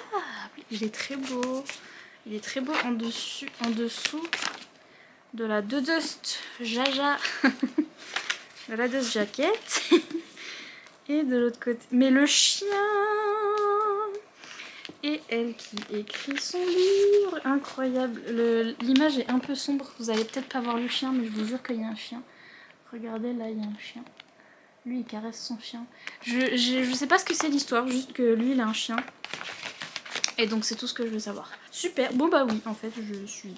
Il est très beau. En dessous de la Dust Jaja. De la Dust Jacket. Et de l'autre côté. Mais le chien. Et elle qui écrit son livre. Incroyable. L'image est un peu sombre. Vous allez peut-être pas voir le chien, mais je vous jure qu'il y a un chien. Regardez, là, il y a un chien. Lui, il caresse son chien. Je sais pas ce que c'est l'histoire, juste que lui, il a un chien. Et donc, c'est tout ce que je veux savoir. Super. Bon, bah oui, en fait, je suis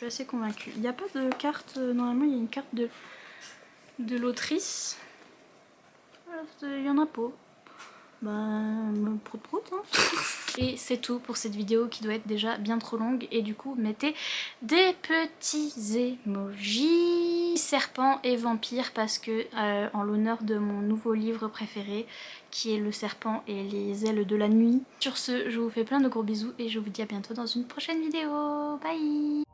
assez convaincue. Il n'y a pas de carte. Normalement, il y a une carte de l'autrice. Il y en a pas. prout prout hein. Et c'est tout pour cette vidéo qui doit être déjà bien trop longue. Et du coup mettez des petits emojis serpent et vampire parce que en l'honneur de mon nouveau livre préféré qui est Le serpent et les ailes de la nuit. Sur ce, je vous fais plein de gros bisous et je vous dis à bientôt dans une prochaine vidéo. Bye.